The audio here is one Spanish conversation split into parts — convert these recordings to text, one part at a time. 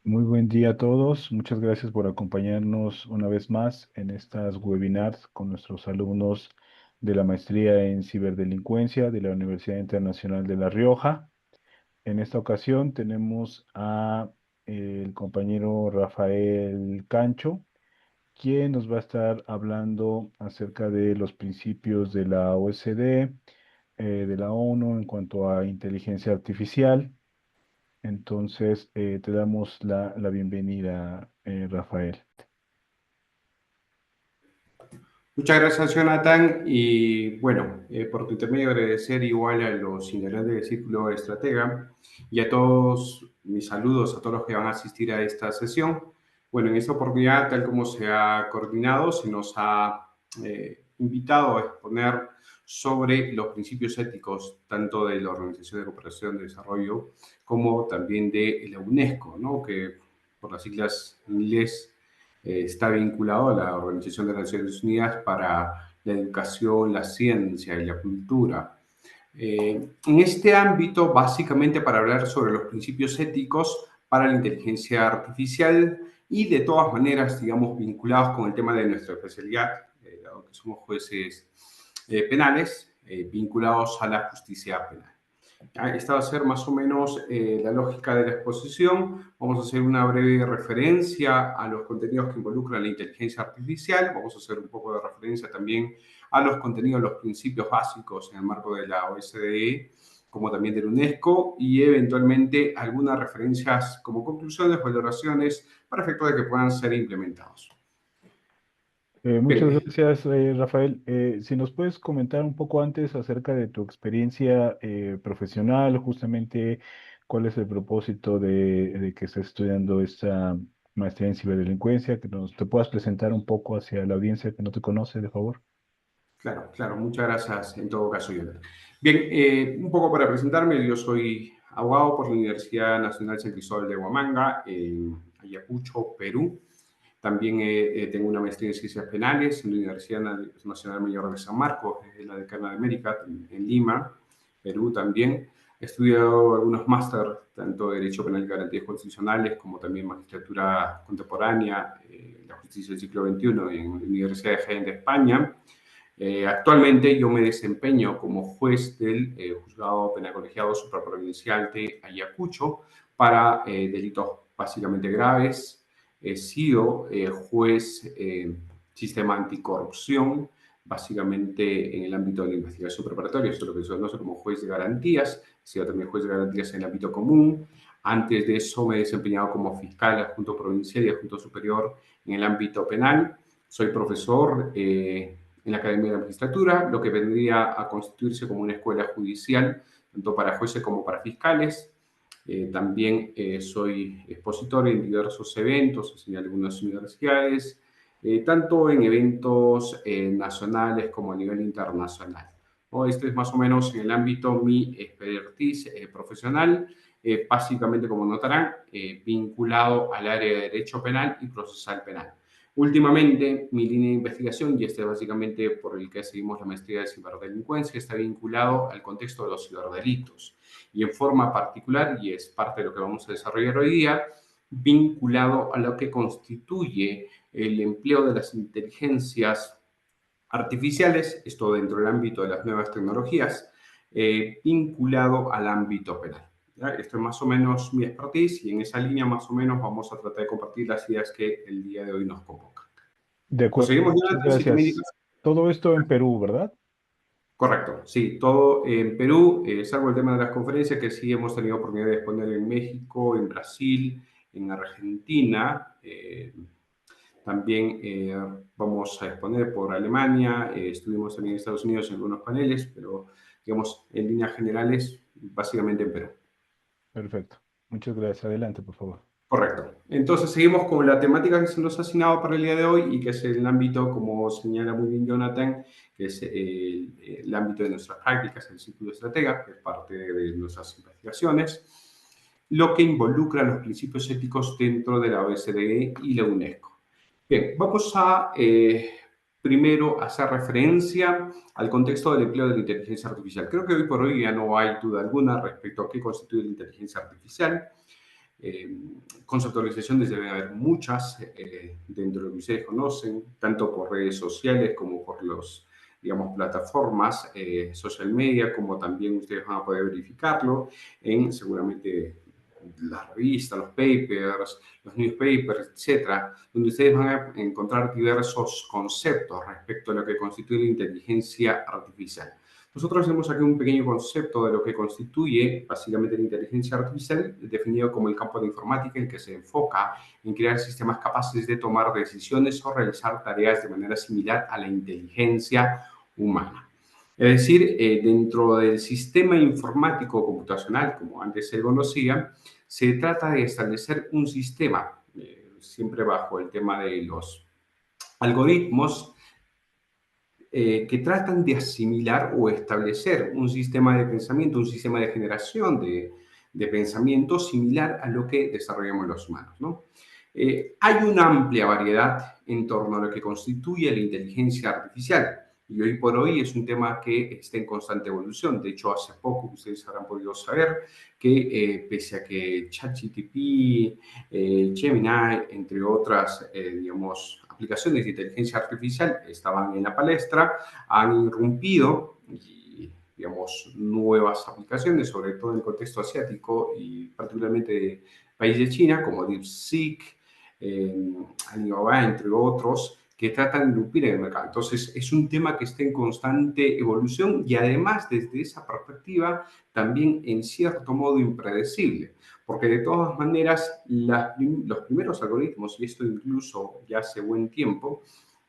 Muy buen día a todos. Muchas gracias por acompañarnos una vez más en estas webinars con nuestros alumnos de la maestría en ciberdelincuencia de la Universidad Internacional de La Rioja. En esta ocasión tenemos a el compañero Rafael Cancho, quien nos va a estar hablando acerca de los principios de la OSD, de la ONU en cuanto a inteligencia artificial. Entonces, te damos la bienvenida, Rafael. Muchas gracias, Jonathan. Y bueno, por tu intermedio agradecer igual a los integrantes del Círculo Estratega y a todos mis saludos a todos los que van a asistir a esta sesión. Bueno, en esta oportunidad, tal como se ha coordinado, se nos ha invitado a exponer sobre los principios éticos tanto de la Organización de Cooperación de Desarrollo como también de la UNESCO, ¿no? Que por las siglas en inglés está vinculado a la Organización de las Naciones Unidas para la Educación, la Ciencia y la Cultura. En este ámbito, básicamente para hablar sobre los principios éticos para la inteligencia artificial y de todas maneras, digamos, vinculados con el tema de nuestra especialidad, dado que somos jueces penales, vinculados a la justicia penal. Esta va a ser más o menos la lógica de la exposición. Vamos a hacer una breve referencia a los contenidos que involucran la inteligencia artificial. Vamos a hacer un poco de referencia también a los contenidos, los principios básicos en el marco de la OSDE, como también de la UNESCO, y eventualmente algunas referencias como conclusiones, valoraciones, para efecto de que puedan ser implementados. Muchas Bien, gracias, Rafael. Si nos puedes comentar un poco antes acerca de tu experiencia profesional, justamente cuál es el propósito de que estés estudiando esta maestría en ciberdelincuencia, que nos te puedas presentar un poco hacia la audiencia que no te conoce, de favor. claro, claro. Muchas gracias en todo caso, Jonathan. Bien, un poco para presentarme, yo soy abogado por la Universidad Nacional San Cristóbal de Huamanga, en Ayacucho, Perú. También tengo una maestría en Ciencias Penales en la Universidad Nacional Mayor de San Marcos, en la Decana de América, en Lima, Perú también. He estudiado algunos máster, tanto de Derecho Penal y Garantías Constitucionales, como también Magistratura Contemporánea, la Justicia del siglo XXI en la Universidad de Jaén de España. Actualmente yo me desempeño como juez del Juzgado Penal Colegiado Supraprovincial de Ayacucho para delitos básicamente graves. He sido juez sistema anticorrupción, básicamente en el ámbito de la investigación preparatoria, eso es lo que se conoce como juez de garantías. He sido también juez de garantías en el ámbito común. Antes de eso me he desempeñado como fiscal adjunto provincial y adjunto superior en el ámbito penal. Soy profesor en la Academia de la Magistratura, lo que vendría a constituirse como una escuela judicial, tanto para jueces como para fiscales. También soy expositor en diversos eventos, enseñé en algunas universidades, tanto en eventos nacionales como a nivel internacional, ¿no? Este es más o menos en el ámbito mi expertise profesional, básicamente, como notarán, vinculado al área de derecho penal y procesal penal. Últimamente, mi línea de investigación, y este es básicamente por el que seguimos la maestría de ciberdelincuencia, está vinculado al contexto de los ciberdelitos y en forma particular, y es parte de lo que vamos a desarrollar hoy día, vinculado a lo que constituye el empleo de las inteligencias artificiales, esto dentro del ámbito de las nuevas tecnologías, vinculado al ámbito penal. ¿Ya? Esto es más o menos mi expertise y en esa línea más o menos vamos a tratar de compartir las ideas que el día de hoy nos convocan. De acuerdo, Proseguimos, muchas Jonathan, si tú me gracias. indicas. Todo esto en Perú, ¿verdad? Correcto, sí, todo en Perú, salvo el tema de las conferencias que sí hemos tenido oportunidad de exponer en México, en Brasil, en Argentina, también vamos a exponer por Alemania, estuvimos también en Estados Unidos en algunos paneles, pero digamos en líneas generales, básicamente en Perú. Perfecto. Muchas gracias. Adelante, por favor. Correcto. Entonces seguimos con la temática que se nos ha asignado para el día de hoy y que es el ámbito, como señala muy bien Jonathan, que es el ámbito de nuestras prácticas, el círculo estratega, que es parte de nuestras investigaciones, lo que involucra los principios éticos dentro de la OSDE y la UNESCO. Bien, vamos a primero hacer referencia al contexto del empleo de la inteligencia artificial. Creo que hoy por hoy ya no hay duda alguna respecto a qué constituye la inteligencia artificial. conceptualizaciones deben haber muchas dentro de lo que ustedes conocen, tanto por redes sociales como por los, digamos, plataformas social media, como también ustedes van a poder verificarlo en seguramente las revistas, los papers, los newspapers, etcétera, donde ustedes van a encontrar diversos conceptos respecto a lo que constituye la inteligencia artificial. Nosotros hacemos aquí un pequeño concepto de lo que constituye básicamente la inteligencia artificial, definido como el campo de informática en que se enfoca en crear sistemas capaces de tomar decisiones o realizar tareas de manera similar a la inteligencia humana. Es decir, dentro del sistema informático computacional, como antes se conocía, se trata de establecer un sistema, siempre bajo el tema de los algoritmos, que tratan de asimilar o establecer un sistema de pensamiento, un sistema de generación de pensamiento similar a lo que desarrollamos los humanos, ¿no? Hay una amplia variedad en torno a lo que constituye la inteligencia artificial. Y hoy por hoy es un tema que está en constante evolución. De hecho, hace poco ustedes habrán podido saber que pese a que ChatGPT, Gemini, entre otras, digamos, aplicaciones de inteligencia artificial estaban en la palestra, han irrumpido y, digamos, nuevas aplicaciones, sobre todo en el contexto asiático y particularmente de país de China, como DeepSeek, Alibaba, entre otros, que tratan de irrumpir en el mercado. Entonces, es un tema que está en constante evolución y además, desde esa perspectiva, también en cierto modo impredecible, porque de todas maneras, los primeros algoritmos, y esto incluso ya hace buen tiempo,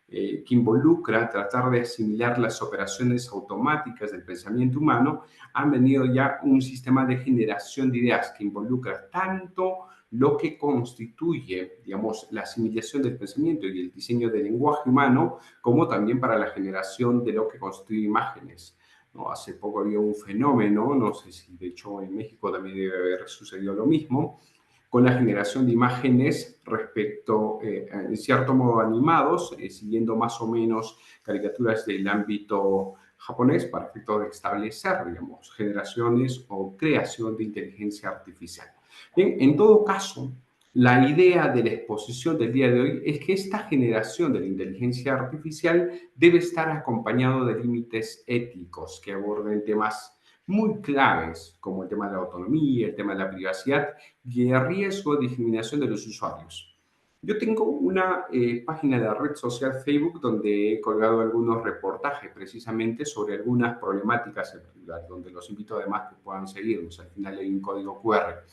que involucra tratar de asimilar las operaciones automáticas del pensamiento humano, han venido ya un sistema de generación de ideas que involucra tanto lo que constituye, digamos, la asimilación del pensamiento y el diseño del lenguaje humano, como también para la generación de lo que constituye imágenes. ¿No? Hace poco había un fenómeno, no sé si de hecho en México también debe haber sucedido lo mismo, con la generación de imágenes respecto, en cierto modo, animados, siguiendo más o menos caricaturas del ámbito japonés para efectos de establecer, digamos, generaciones o creación de inteligencia artificial. Bien, en todo caso, la idea de la exposición del día de hoy es que esta generación de la inteligencia artificial debe estar acompañado de límites éticos que aborden temas muy claves, como el tema de la autonomía, el tema de la privacidad y el riesgo de discriminación de los usuarios. Yo tengo una página de la red social Facebook donde he colgado algunos reportajes precisamente sobre algunas problemáticas en particular, donde los invito además que puedan seguirnos. Al final hay un código QR.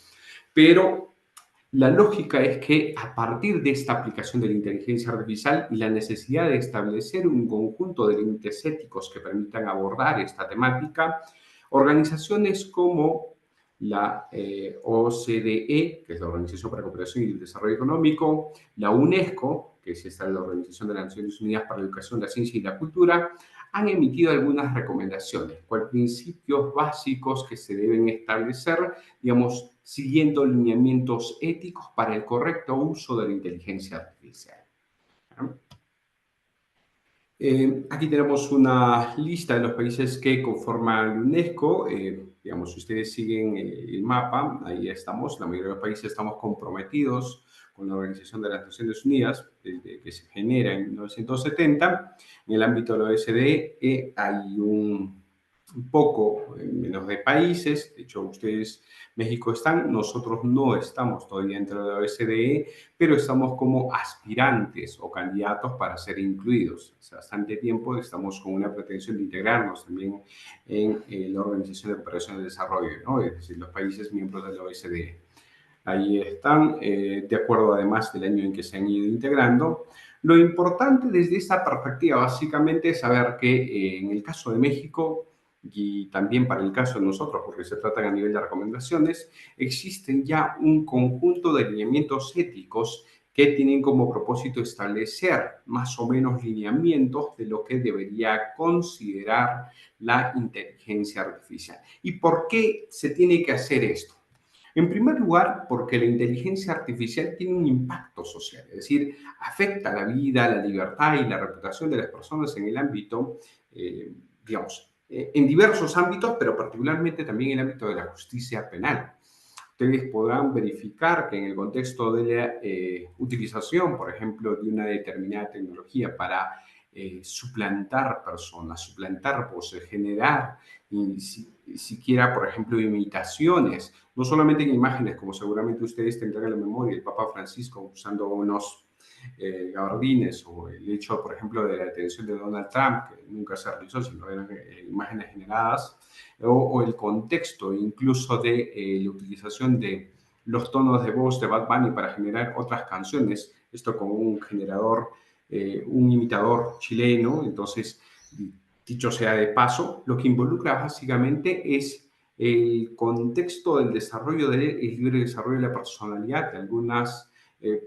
Pero la lógica es que a partir de esta aplicación de la inteligencia artificial y la necesidad de establecer un conjunto de límites éticos que permitan abordar esta temática, organizaciones como la OCDE, que es la Organización para la Cooperación y el Desarrollo Económico, la UNESCO, que es esta la Organización de las Naciones Unidas para la Educación, la Ciencia y la Cultura, han emitido algunas recomendaciones, cuáles principios básicos que se deben establecer, digamos, siguiendo lineamientos éticos para el correcto uso de la inteligencia artificial. Aquí tenemos una lista de los países que conforman la UNESCO. Digamos, si ustedes siguen el mapa, ahí estamos. La mayoría de los países estamos comprometidos con la Organización de las Naciones Unidas, desde que se genera en 1970. En el ámbito de la OSDE hay un poco menos de países. De hecho, ustedes, México están, nosotros no estamos todavía dentro de la OSDE, pero estamos como aspirantes o candidatos para ser incluidos. Hace bastante tiempo estamos con una pretensión de integrarnos también en la Organización de Cooperación y Desarrollo, ¿no? Es decir, los países miembros de la OSDE. Ahí están, de acuerdo además del año en que se han ido integrando. Lo importante desde esta perspectiva básicamente es saber que en el caso de México, y también para el caso de nosotros, porque se tratan a nivel de recomendaciones, existen ya un conjunto de lineamientos éticos que tienen como propósito establecer más o menos lineamientos de lo que debería considerar la inteligencia artificial. ¿Y por qué se tiene que hacer esto? En primer lugar, porque la inteligencia artificial tiene un impacto social, es decir, afecta la vida, la libertad y la reputación de las personas en el ámbito, digamos, en diversos ámbitos, pero particularmente también en el ámbito de la justicia penal. ustedes podrán verificar que en el contexto de la utilización, por ejemplo, de una determinada tecnología para suplantar personas, suplantar voces, generar siquiera, por ejemplo, imitaciones, no solamente en imágenes, como seguramente ustedes tendrán en la memoria, el Papa Francisco usando unos gabardines, o el hecho, por ejemplo, de la detención de Donald Trump, que nunca se realizó, sino eran imágenes generadas, o el contexto incluso de la utilización de los tonos de voz de Bad Bunny para generar otras canciones, esto con un generador, un imitador chileno. Entonces, dicho sea de paso, lo que involucra básicamente es el contexto del desarrollo del libre desarrollo de la personalidad de algunas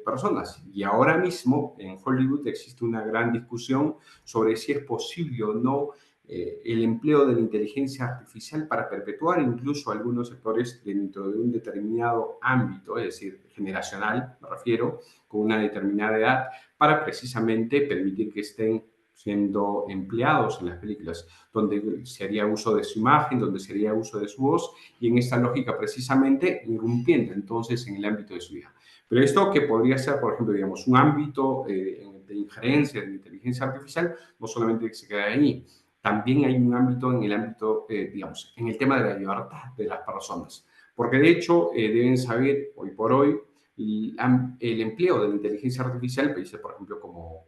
personas. Y ahora mismo en Hollywood existe una gran discusión sobre si es posible o no el empleo de la inteligencia artificial para perpetuar incluso algunos sectores dentro de un determinado ámbito, es decir, generacional, me refiero, con una determinada edad, para precisamente permitir que estén siendo empleados en las películas, donde se haría uso de su imagen, donde se haría uso de su voz, y en esta lógica precisamente irrumpiendo entonces en el ámbito de su vida. Pero esto que podría ser, por ejemplo, digamos, un ámbito de injerencia de la inteligencia artificial, no solamente se queda ahí, también hay un ámbito en el ámbito, digamos, en el tema de la libertad de las personas. Porque de hecho deben saber hoy por hoy el empleo de la inteligencia artificial, países por ejemplo como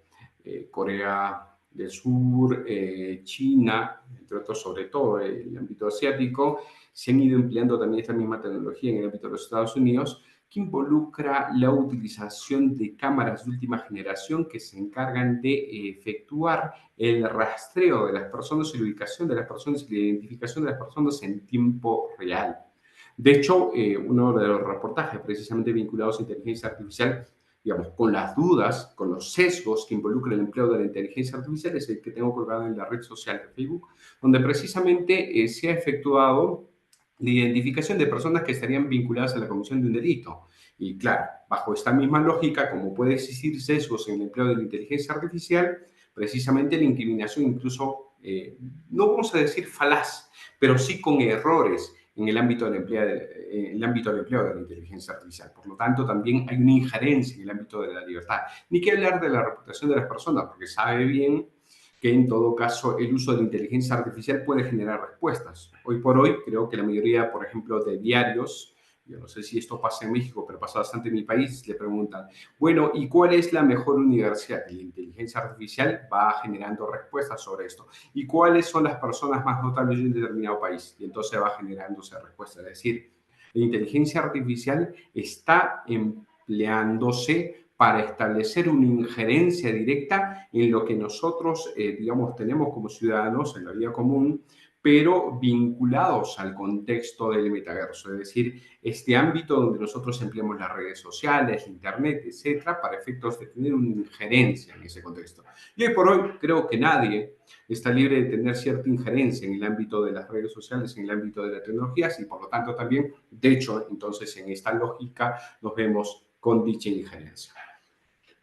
Corea del Sur, China, entre otros, sobre todo el ámbito asiático, se han ido empleando también esta misma tecnología en el ámbito de los Estados Unidos, que involucra la utilización de cámaras de última generación que se encargan de efectuar el rastreo de las personas y la ubicación de las personas y la identificación de las personas en tiempo real. De hecho, uno de los reportajes precisamente vinculados a inteligencia artificial, digamos, con las dudas, con los sesgos que involucra el empleo de la inteligencia artificial, es el que tengo colgado en la red social de Facebook, donde precisamente se ha efectuado la identificación de personas que estarían vinculadas a la comisión de un delito. Y claro, bajo esta misma lógica, como puede existir sesgos en el empleo de la inteligencia artificial, precisamente la incriminación incluso, no vamos a decir falaz, pero sí con errores en el ámbito del empleo de la inteligencia artificial. Por lo tanto, también hay una injerencia en el ámbito de la libertad. Ni que hablar de la reputación de las personas, porque sabe bien que en todo caso el uso de la inteligencia artificial puede generar respuestas. Hoy por hoy creo que la mayoría, por ejemplo, de diarios, yo no sé si esto pasa en México, pero pasa bastante en mi país, le preguntan, bueno, ¿y cuál es la mejor universidad? Y la inteligencia artificial va generando respuestas sobre esto. ¿Y cuáles son las personas más notables de un determinado país? Y entonces va generándose respuesta. Es decir, la inteligencia artificial está empleándose para establecer una injerencia directa en lo que nosotros, digamos, tenemos como ciudadanos en la vida común, pero vinculados al contexto del metaverso, es decir, este ámbito donde nosotros empleamos las redes sociales, Internet, etcétera, para efectos de tener una injerencia en ese contexto. Y hoy por hoy creo que nadie está libre de tener cierta injerencia en el ámbito de las redes sociales, en el ámbito de las tecnologías y por lo tanto también, de hecho, entonces en esta lógica nos vemos con dicha injerencia.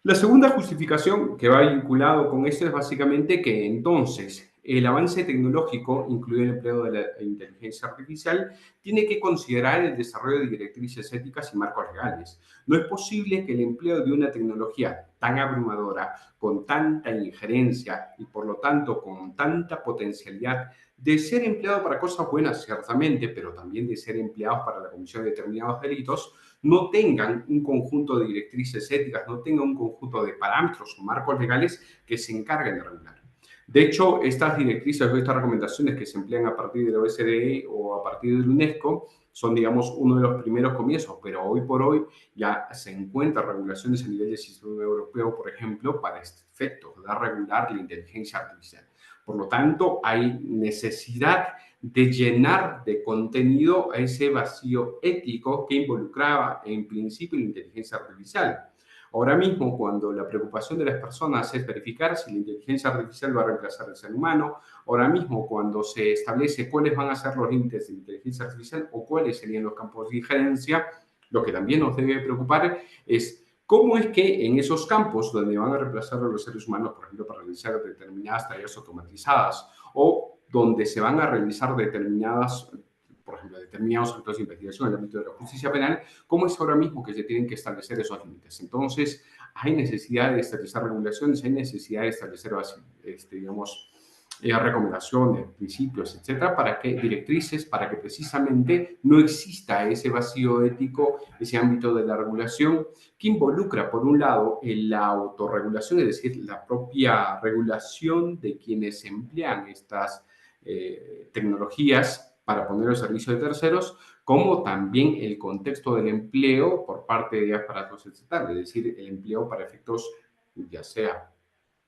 La segunda justificación que va vinculado con esto es básicamente que entonces el avance tecnológico, incluido el empleo de la inteligencia artificial, tiene que considerar el desarrollo de directrices éticas y marcos legales. No es posible que el empleo de una tecnología tan abrumadora, con tanta injerencia y por lo tanto con tanta potencialidad de ser empleado para cosas buenas, ciertamente, pero también de ser empleados para la comisión de determinados delitos, no tengan un conjunto de directrices éticas, no tengan un conjunto de parámetros o marcos legales que se encarguen de regular. De hecho, estas directrices o estas recomendaciones que se emplean a partir de la OSDE o a partir de la UNESCO son, digamos, uno de los primeros comienzos, pero hoy por hoy ya se encuentran regulaciones a nivel del sistema europeo, por ejemplo, para este efecto, de regular la inteligencia artificial. Por lo tanto, hay necesidad de llenar de contenido a ese vacío ético que involucraba en principio la inteligencia artificial. Ahora mismo, cuando la preocupación de las personas es verificar si la inteligencia artificial va a reemplazar al ser humano, ahora mismo cuando se establece cuáles van a ser los límites de la inteligencia artificial o cuáles serían los campos de injerencia, lo que también nos debe preocupar es cómo es que en esos campos donde van a reemplazar a los seres humanos, por ejemplo, para realizar determinadas tareas automatizadas o donde se van a realizar determinadas por ejemplo, determinados actos de investigación en el ámbito de la justicia penal, cómo es ahora mismo que se tienen que establecer esos límites. Entonces, hay necesidad de establecer regulaciones, hay necesidad de establecer, digamos, recomendaciones, principios, etcétera, para que directrices, para que precisamente no exista ese vacío ético, ese ámbito de la regulación que involucra, por un lado, en la autorregulación, es decir, la propia regulación de quienes emplean estas tecnologías para poner al servicio de terceros, como también el contexto del empleo por parte de aparatos estatales, es decir, el empleo para efectos, ya sea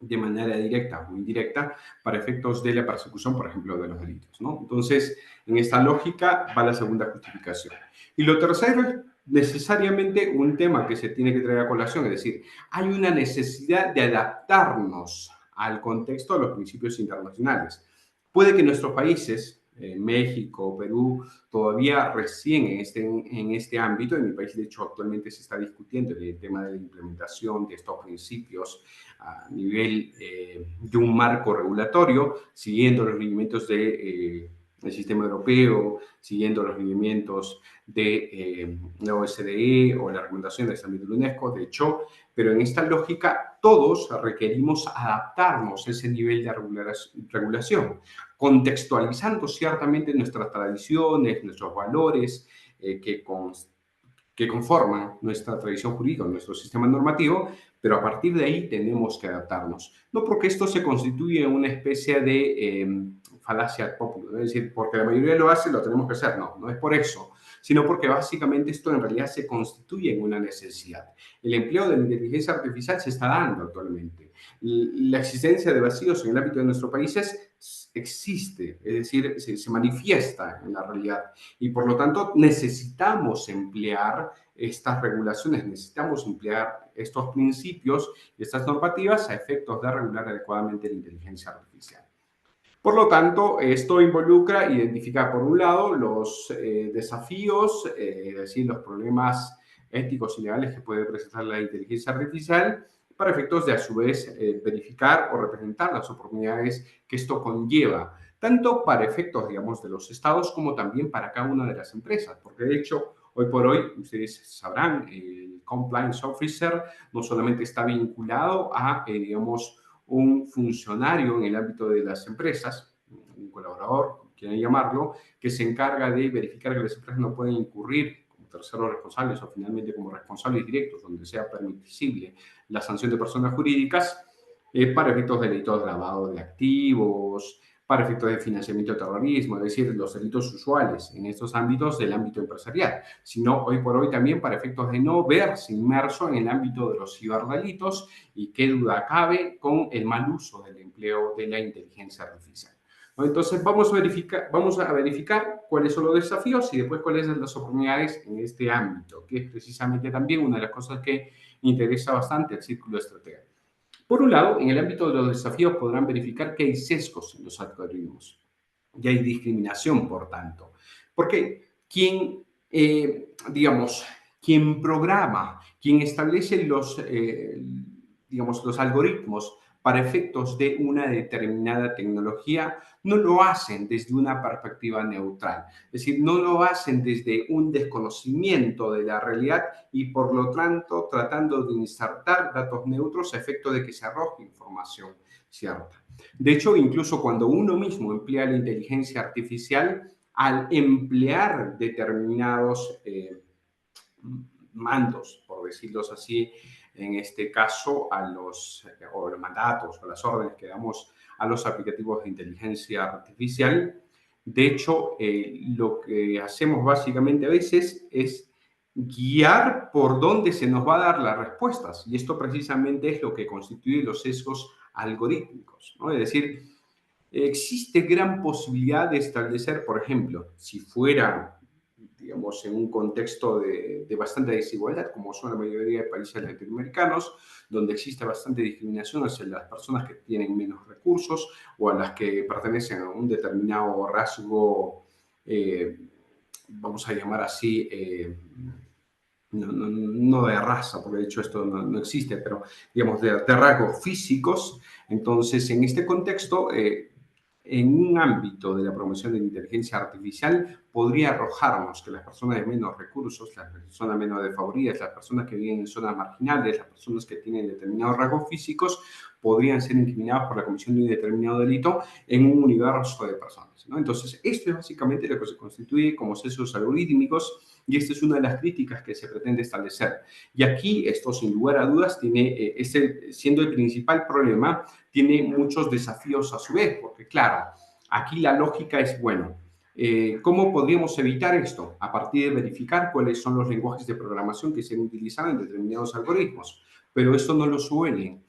de manera directa o indirecta, para efectos de la persecución, por ejemplo, de los delitos, ¿no? Entonces, en esta lógica va la segunda justificación. Y lo tercero es necesariamente un tema que se tiene que traer a colación, es decir, hay una necesidad de adaptarnos al contexto de los principios internacionales. Puede que nuestros países, México, Perú, todavía recién en este ámbito, en mi país de hecho actualmente se está discutiendo el tema de la implementación de estos principios a nivel de un marco regulatorio, siguiendo los lineamientos del sistema europeo, siguiendo los lineamientos de la OSDE o la recomendación del ámbito de UNESCO, de hecho, pero en esta lógica todos requerimos adaptarnos a ese nivel de regulación, contextualizando ciertamente nuestras tradiciones, nuestros valores que conforman nuestra tradición jurídica, nuestro sistema normativo, pero a partir de ahí tenemos que adaptarnos. No porque esto se constituye en una especie de falacia ad populum, es decir, porque la mayoría lo hace, lo tenemos que hacer. No, no es por eso, sino porque básicamente esto en realidad se constituye en una necesidad. El empleo de la inteligencia artificial se está dando actualmente. La existencia de vacíos en el ámbito de nuestros países existe, es decir, se manifiesta en la realidad y por lo tanto necesitamos emplear estas regulaciones, necesitamos emplear estos principios y estas normativas a efectos de regular adecuadamente la inteligencia artificial. Por lo tanto, esto involucra identificar, por un lado, los desafíos, es decir, los problemas éticos y legales que puede presentar la inteligencia artificial, para efectos de, a su vez, verificar o representar las oportunidades que esto conlleva, tanto para efectos, digamos, de los estados como también para cada una de las empresas, porque de hecho, hoy por hoy, ustedes sabrán, el compliance officer no solamente está vinculado a, digamos, un funcionario en el ámbito de las empresas, un colaborador, como quieran llamarlo, que se encarga de verificar que las empresas no pueden incurrir como terceros responsables o finalmente como responsables directos, donde sea permisible la sanción de personas jurídicas para efectos de delitos de lavado de activos, para efectos de financiamiento de terrorismo, es decir, los delitos usuales en estos ámbitos del ámbito empresarial, sino hoy por hoy también para efectos de no verse inmerso en el ámbito de los ciberdelitos y qué duda cabe con el mal uso del empleo de la inteligencia artificial. Entonces vamos a verificar cuáles son los desafíos y después cuáles son las oportunidades en este ámbito, que es precisamente también una de las cosas que interesa bastante al Círculo de Estratega. Por un lado, en el ámbito de los desafíos podrán verificar que hay sesgos en los algoritmos y hay discriminación, por tanto. Porque digamos, quien programa, quien establece digamos, los algoritmos para efectos de una determinada tecnología, no lo hacen desde una perspectiva neutral. Es decir, no lo hacen desde un desconocimiento de la realidad y por lo tanto tratando de insertar datos neutros a efecto de que se arroje información cierta. De hecho, incluso cuando uno mismo emplea la inteligencia artificial, al emplear determinados mandos, por decirlos así, en este caso los mandatos o las órdenes que damos a los aplicativos de inteligencia artificial. De hecho, lo que hacemos básicamente a veces es guiar por dónde se nos va a dar las respuestas. Y esto precisamente es lo que constituye los sesgos algorítmicos, ¿no? Es decir, existe gran posibilidad de establecer, por ejemplo, si fuera, digamos, en un contexto de bastante desigualdad, como son la mayoría de países latinoamericanos, donde existe bastante discriminación hacia las personas que tienen menos recursos o a las que pertenecen a un determinado rasgo, vamos a llamar así, no de raza, porque de hecho esto no existe, pero digamos de rasgos físicos. Entonces, en este contexto, en un ámbito de la promoción de la inteligencia artificial podría arrojarnos que las personas de menos recursos, las personas menos desfavoridas, las personas que viven en zonas marginales, las personas que tienen determinados rasgos físicos, podrían ser incriminadas por la comisión de un determinado delito en un universo de personas, ¿no? Entonces, esto es básicamente lo que se constituye como sesgos algorítmicos y esta es una de las críticas que se pretende establecer. Y aquí, esto sin lugar a dudas, siendo el principal problema, tiene muchos desafíos a su vez, porque claro, aquí la lógica es, bueno, ¿cómo podríamos evitar esto? A partir de verificar cuáles son los lenguajes de programación que se han utilizado en determinados algoritmos. Pero esto no lo suelen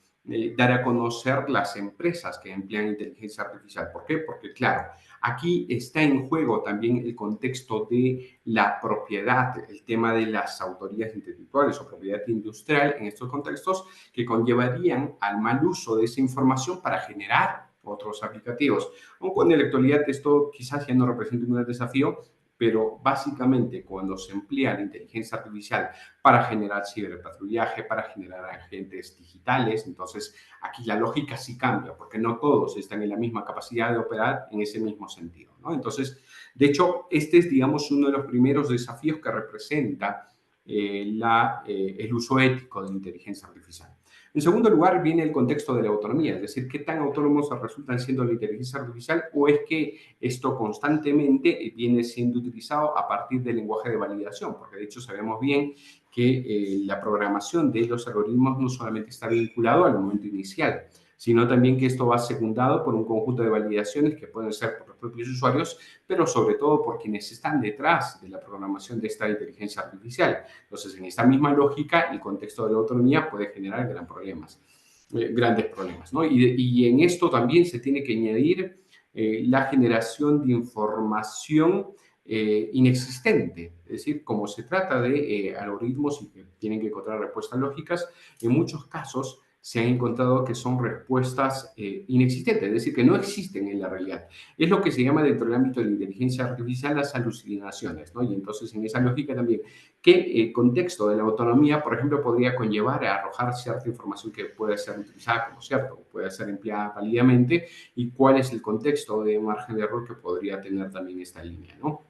dar a conocer las empresas que emplean inteligencia artificial. ¿Por qué? Porque, claro, aquí está en juego también el contexto de la propiedad, el tema de las autorías intelectuales o propiedad industrial en estos contextos que conllevarían al mal uso de esa información para generar otros aplicativos. Aunque en la actualidad esto quizás ya no representa un gran desafío, pero básicamente cuando se emplea la inteligencia artificial para generar ciberpatrullaje, para generar agentes digitales, entonces aquí la lógica sí cambia, porque no todos están en la misma capacidad de operar en ese mismo sentido, ¿no? Entonces, de hecho, este es, digamos, uno de los primeros desafíos que representa el uso ético de la inteligencia artificial. En segundo lugar, viene el contexto de la autonomía, es decir, qué tan autónomos resultan siendo la inteligencia artificial o es que esto constantemente viene siendo utilizado a partir del lenguaje de validación, porque de hecho sabemos bien que la programación de los algoritmos no solamente está vinculado al momento inicial, sino también que esto va secundado por un conjunto de validaciones que pueden ser por los propios usuarios, pero sobre todo por quienes están detrás de la programación de esta inteligencia artificial. Entonces, en esta misma lógica, el contexto de la autonomía puede generar grandes problemas, ¿no? Y en esto también se tiene que añadir la generación de información inexistente. Es decir, como se trata de algoritmos y que tienen que encontrar respuestas lógicas, en muchos casos se han encontrado que son respuestas inexistentes, es decir, que no existen en la realidad. Es lo que se llama dentro del ámbito de la inteligencia artificial las alucinaciones, ¿no? Y entonces en esa lógica también, ¿qué contexto de la autonomía, por ejemplo, podría conllevar a arrojar cierta información que puede ser utilizada como cierto, puede ser empleada válidamente, y cuál es el contexto de margen de error que podría tener también esta línea, ¿no?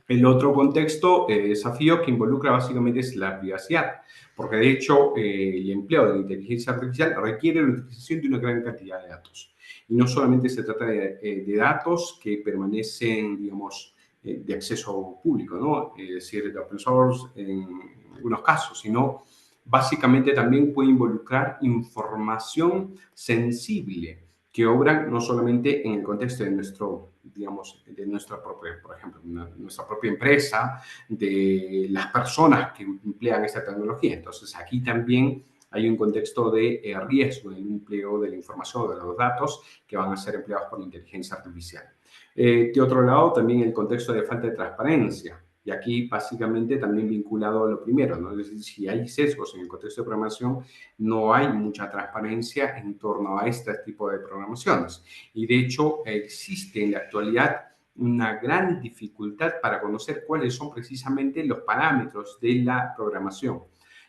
El otro contexto, desafío que involucra básicamente es la privacidad, porque de hecho el empleo de la inteligencia artificial requiere la utilización de una gran cantidad de datos. Y no solamente se trata de datos que permanecen, digamos, de acceso público, ¿no? Es decir, de open source en algunos casos, sino básicamente también puede involucrar información sensible que obran no solamente en el contexto de nuestro, digamos, de nuestra propia, por ejemplo, nuestra propia empresa, de las personas que emplean esta tecnología. Entonces, aquí también hay un contexto de riesgo en el empleo de la información, de los datos que van a ser empleados por la inteligencia artificial. De otro lado, también el contexto de falta de transparencia. Y aquí básicamente también vinculado a lo primero, ¿no? Es decir, si hay sesgos en el contexto de programación, no hay mucha transparencia en torno a este tipo de programaciones. Y de hecho existe en la actualidad una gran dificultad para conocer cuáles son precisamente los parámetros de la programación.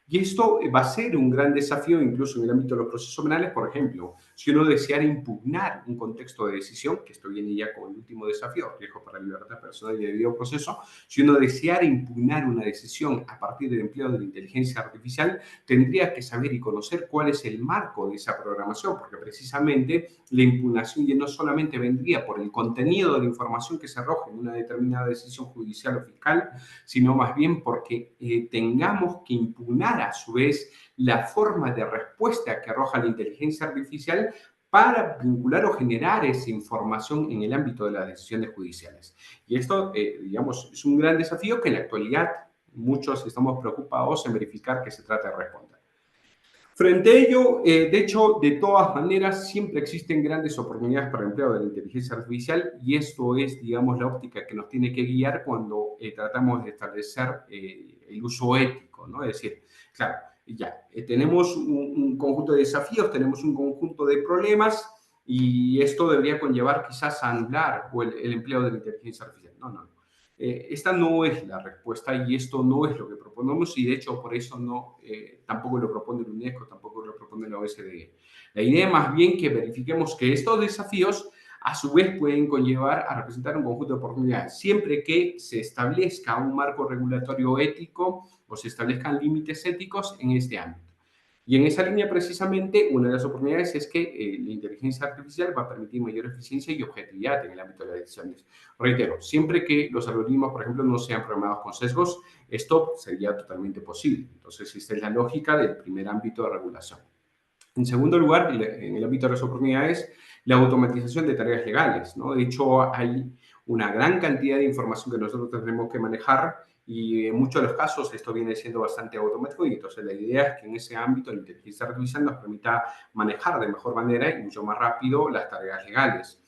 Y esto va a ser un gran desafío incluso en el ámbito de los procesos penales, por ejemplo, si uno deseara impugnar un contexto de decisión, que esto viene ya con el último desafío, riesgo para la libertad personal y el debido proceso, si uno deseara impugnar una decisión a partir del empleo de la inteligencia artificial, tendría que saber y conocer cuál es el marco de esa programación, porque precisamente la impugnación ya no solamente vendría por el contenido de la información que se arroja en una determinada decisión judicial o fiscal, sino más bien porque tengamos que impugnar a su vez la forma de respuesta que arroja la inteligencia artificial para vincular o generar esa información en el ámbito de las decisiones judiciales. Y esto, digamos, es un gran desafío que en la actualidad muchos estamos preocupados en verificar que se trata de responder. Frente a ello, de hecho, de todas maneras, siempre existen grandes oportunidades para el empleo de la inteligencia artificial y esto es, digamos, la óptica que nos tiene que guiar cuando tratamos de establecer el uso ético, ¿no? Es decir, claro, ya, tenemos un conjunto de desafíos, tenemos un conjunto de problemas y esto debería conllevar quizás a anular el empleo de la inteligencia artificial. No, no, no. Esta no es la respuesta y esto no es lo que proponemos y de hecho por eso no, tampoco lo propone la UNESCO, tampoco lo propone la OSDE. La idea más bien que verifiquemos que estos desafíos a su vez pueden conllevar a representar un conjunto de oportunidades, siempre que se establezca un marco regulatorio ético o se establezcan límites éticos en este ámbito. Y en esa línea, precisamente, una de las oportunidades es que la inteligencia artificial va a permitir mayor eficiencia y objetividad en el ámbito de las decisiones. Reitero, siempre que los algoritmos, por ejemplo, no sean programados con sesgos, esto sería totalmente posible. Entonces, esta es la lógica del primer ámbito de regulación. En segundo lugar, en el ámbito de las oportunidades, la automatización de tareas legales, ¿no? De hecho, hay una gran cantidad de información que nosotros tendremos que manejar y en muchos de los casos esto viene siendo bastante automático y entonces la idea es que en ese ámbito la inteligencia artificial nos permita manejar de mejor manera y mucho más rápido las tareas legales.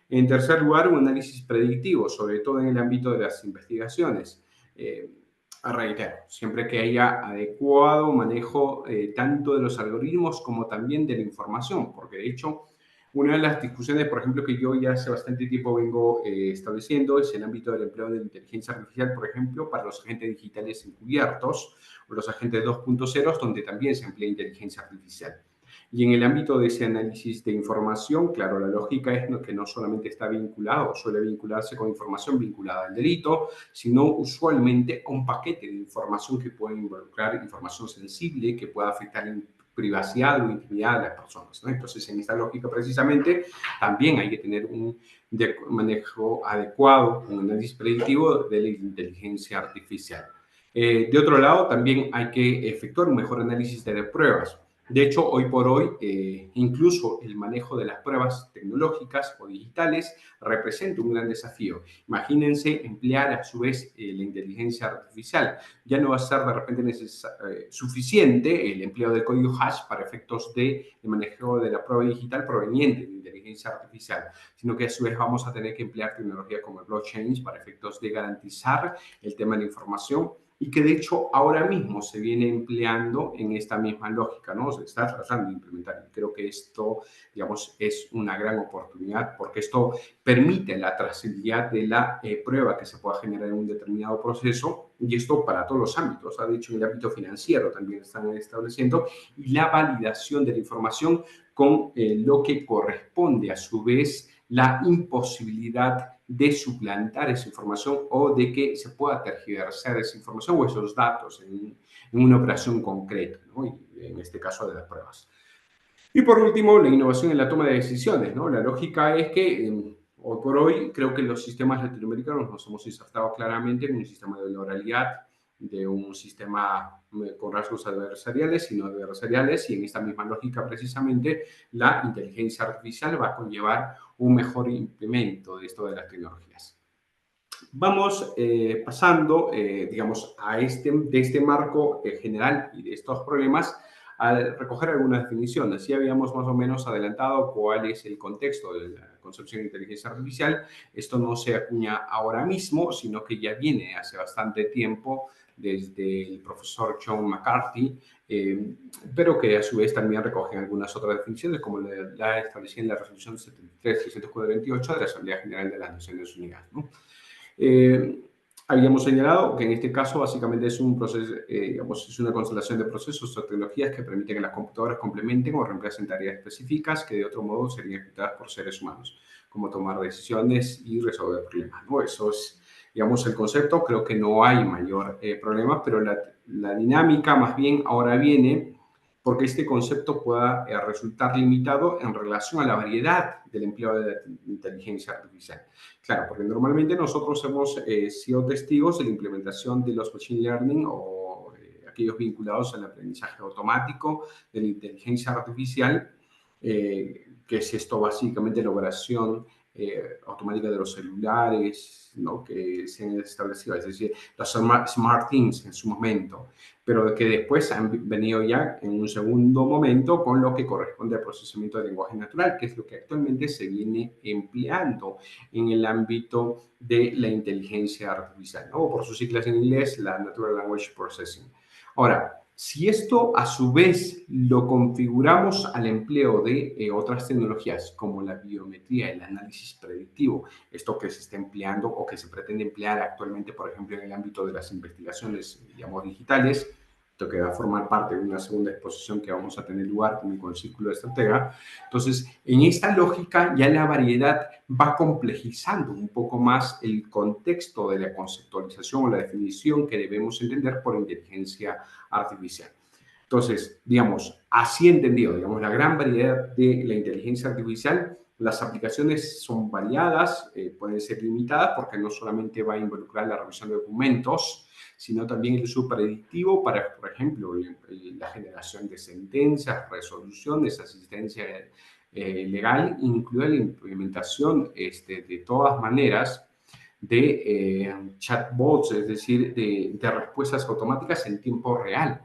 En tercer lugar, un análisis predictivo, sobre todo en el ámbito de las investigaciones. Eh, Reitero, siempre que haya adecuado manejo tanto de los algoritmos como también de la información, porque de hecho una de las discusiones, por ejemplo, que yo ya hace bastante tiempo vengo estableciendo es el ámbito del empleo de la inteligencia artificial, por ejemplo, para los agentes digitales encubiertos o los agentes 2.0, donde también se emplea inteligencia artificial. Y en el ámbito de ese análisis de información, claro, la lógica es que no solamente está vinculado o suele vincularse con información vinculada al delito, sino usualmente a un paquete de información que puede involucrar información sensible, que pueda afectar en privacidad o intimidad de las personas, ¿no? Entonces, en esta lógica precisamente, también hay que tener un manejo adecuado, un análisis predictivo de la inteligencia artificial. De otro lado, también hay que efectuar un mejor análisis de las pruebas. De hecho, hoy por hoy, incluso el manejo de las pruebas tecnológicas o digitales representa un gran desafío. Imagínense emplear a su vez la inteligencia artificial. Ya no va a ser de repente suficiente el empleo del código hash para efectos de manejo de la prueba digital proveniente de inteligencia artificial, sino que a su vez vamos a tener que emplear tecnología como el blockchain para efectos de garantizar el tema de la información y que de hecho ahora mismo se viene empleando en esta misma lógica, ¿no? Se está tratando de implementar. Y creo que esto, digamos, es una gran oportunidad porque esto permite la trazabilidad de la prueba que se pueda generar en un determinado proceso y esto para todos los ámbitos. Ha dicho en el ámbito financiero también están estableciendo y la validación de la información con lo que corresponde a su vez la imposibilidad de suplantar esa información o de que se pueda tergiversar esa información o esos datos en una operación concreta, ¿no? Y en este caso de las pruebas. Y por último, la innovación en la toma de decisiones, ¿no? La lógica es que hoy por hoy creo que los sistemas latinoamericanos nos hemos insertado claramente en un sistema de oralidad, de un sistema con rasgos adversariales y no adversariales, y en esta misma lógica precisamente la inteligencia artificial va a conllevar un mejor implemento de esto de las tecnologías. Vamos pasando, digamos, de este marco general y de estos problemas al recoger algunas definiciones. Ya habíamos más o menos adelantado cuál es el contexto de la concepción de inteligencia artificial. Esto no se acuña ahora mismo, sino que ya viene hace bastante tiempo desde el profesor John McCarthy, pero que a su vez también recogen algunas otras definiciones, como la establecida en la resolución 73-348 de la Asamblea General de las Naciones Unidas, ¿no? Habíamos señalado que en este caso básicamente es un proceso, digamos, es una constelación de procesos o tecnologías que permiten que las computadoras complementen o reemplacen tareas específicas que de otro modo serían ejecutadas por seres humanos, como tomar decisiones y resolver problemas, ¿no? Eso es, digamos, el concepto. Creo que no hay mayor problema, pero la dinámica más bien ahora viene porque este concepto pueda resultar limitado en relación a la variedad del empleo de la inteligencia artificial. Claro, porque normalmente nosotros hemos sido testigos de la implementación de los machine learning o aquellos vinculados al aprendizaje automático de la inteligencia artificial, que es esto básicamente la operación automática de los celulares, ¿no? Que se han establecido, es decir, los smart things en su momento, pero que después han venido ya en un segundo momento con lo que corresponde al procesamiento de lenguaje natural, que es lo que actualmente se viene empleando en el ámbito de la inteligencia artificial, ¿no? O por sus siglas en inglés, la Natural Language Processing. Ahora, si esto a su vez lo configuramos al empleo de otras tecnologías como la biometría, el análisis predictivo, esto que se está empleando o que se pretende emplear actualmente, por ejemplo, en el ámbito de las investigaciones, digamos, digitales, esto que va a formar parte de una segunda exposición que vamos a tener lugar también con el Círculo de Estratega. Entonces, en esta lógica ya la variedad va complejizando un poco más el contexto de la conceptualización o la definición que debemos entender por inteligencia artificial. Entonces, digamos, así entendido, digamos, la gran variedad de la inteligencia artificial, las aplicaciones son variadas, pueden ser limitadas porque no solamente va a involucrar la revisión de documentos, sino también el uso predictivo para, por ejemplo, la generación de sentencias, resoluciones, asistencia legal, incluida la implementación de todas maneras de chatbots, es decir, de respuestas automáticas en tiempo real,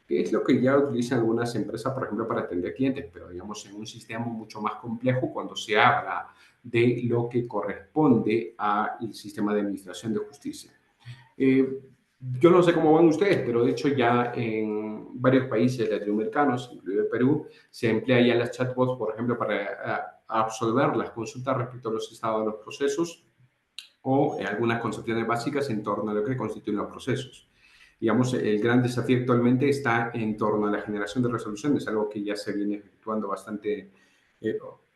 que es lo que ya utilizan algunas empresas, por ejemplo, para atender clientes, pero digamos en un sistema mucho más complejo cuando se habla de lo que corresponde al sistema de administración de justicia. Eh, yo no sé cómo van ustedes, pero de hecho ya en varios países latinoamericanos, incluido Perú, se emplea ya las chatbots, por ejemplo, para absolver las consultas respecto a los estados de los procesos o algunas concepciones básicas en torno a lo que constituyen los procesos. Digamos, el gran desafío actualmente está en torno a la generación de resoluciones, algo que ya se viene efectuando bastante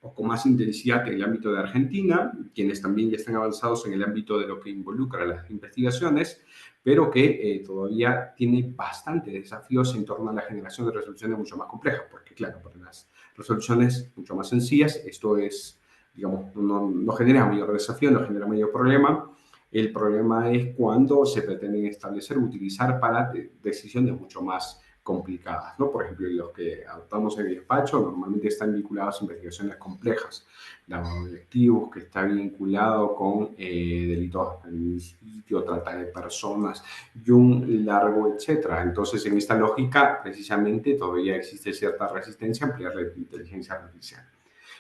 o con más intensidad en el ámbito de Argentina, quienes también ya están avanzados en el ámbito de lo que involucra las investigaciones, pero que todavía tiene bastantes desafíos en torno a la generación de resoluciones mucho más complejas, porque claro, para las resoluciones mucho más sencillas, esto es, digamos, no genera mayor desafío, no genera mayor problema. El problema es cuando se pretenden establecer, utilizar para decisiones mucho más complicadas, ¿no? Por ejemplo, los que adoptamos en el despacho normalmente están vinculados a investigaciones complejas, lavado de activos que está vinculado con delitos de homicidio, trata de personas y un largo etcétera. Entonces, en esta lógica, precisamente, todavía existe cierta resistencia a ampliar la inteligencia artificial.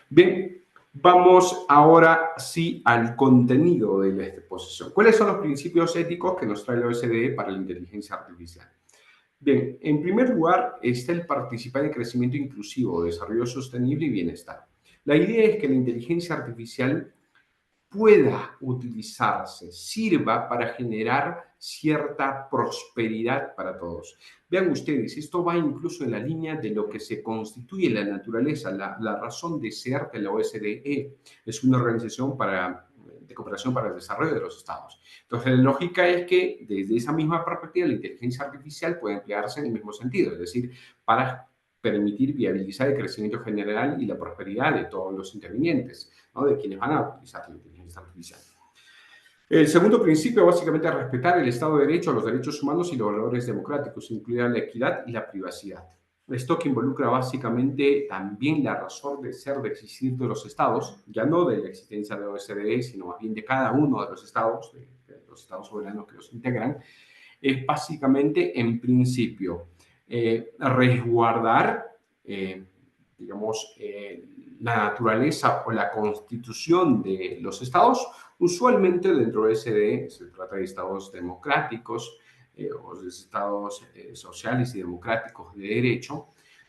Bien, vamos ahora sí al contenido de la exposición. ¿Cuáles son los principios éticos que nos trae la OSDE para la inteligencia artificial? Bien, en primer lugar está el participar en crecimiento inclusivo, desarrollo sostenible y bienestar. La idea es que la inteligencia artificial pueda utilizarse, sirva para generar cierta prosperidad para todos. Vean ustedes, esto va incluso en la línea de lo que se constituye la naturaleza, la razón de ser de la OSDE. Es una organización de cooperación para el desarrollo de los estados. Entonces, la lógica es que desde esa misma perspectiva la inteligencia artificial puede emplearse en el mismo sentido, es decir, para permitir viabilizar el crecimiento general y la prosperidad de todos los intervinientes, ¿no? De quienes van a utilizar la inteligencia artificial. El segundo principio básicamente es respetar el Estado de Derecho, los derechos humanos y los valores democráticos, incluida la equidad y la privacidad. Esto que involucra básicamente también la razón de ser, de existir de los estados, ya no de la existencia de la OSDE, sino más bien de cada uno de los estados, de los estados soberanos que los integran, es básicamente, en principio, resguardar, digamos, la naturaleza o la constitución de los estados. Usualmente dentro de SD se trata de estados democráticos o de estados sociales y democráticos de derecho,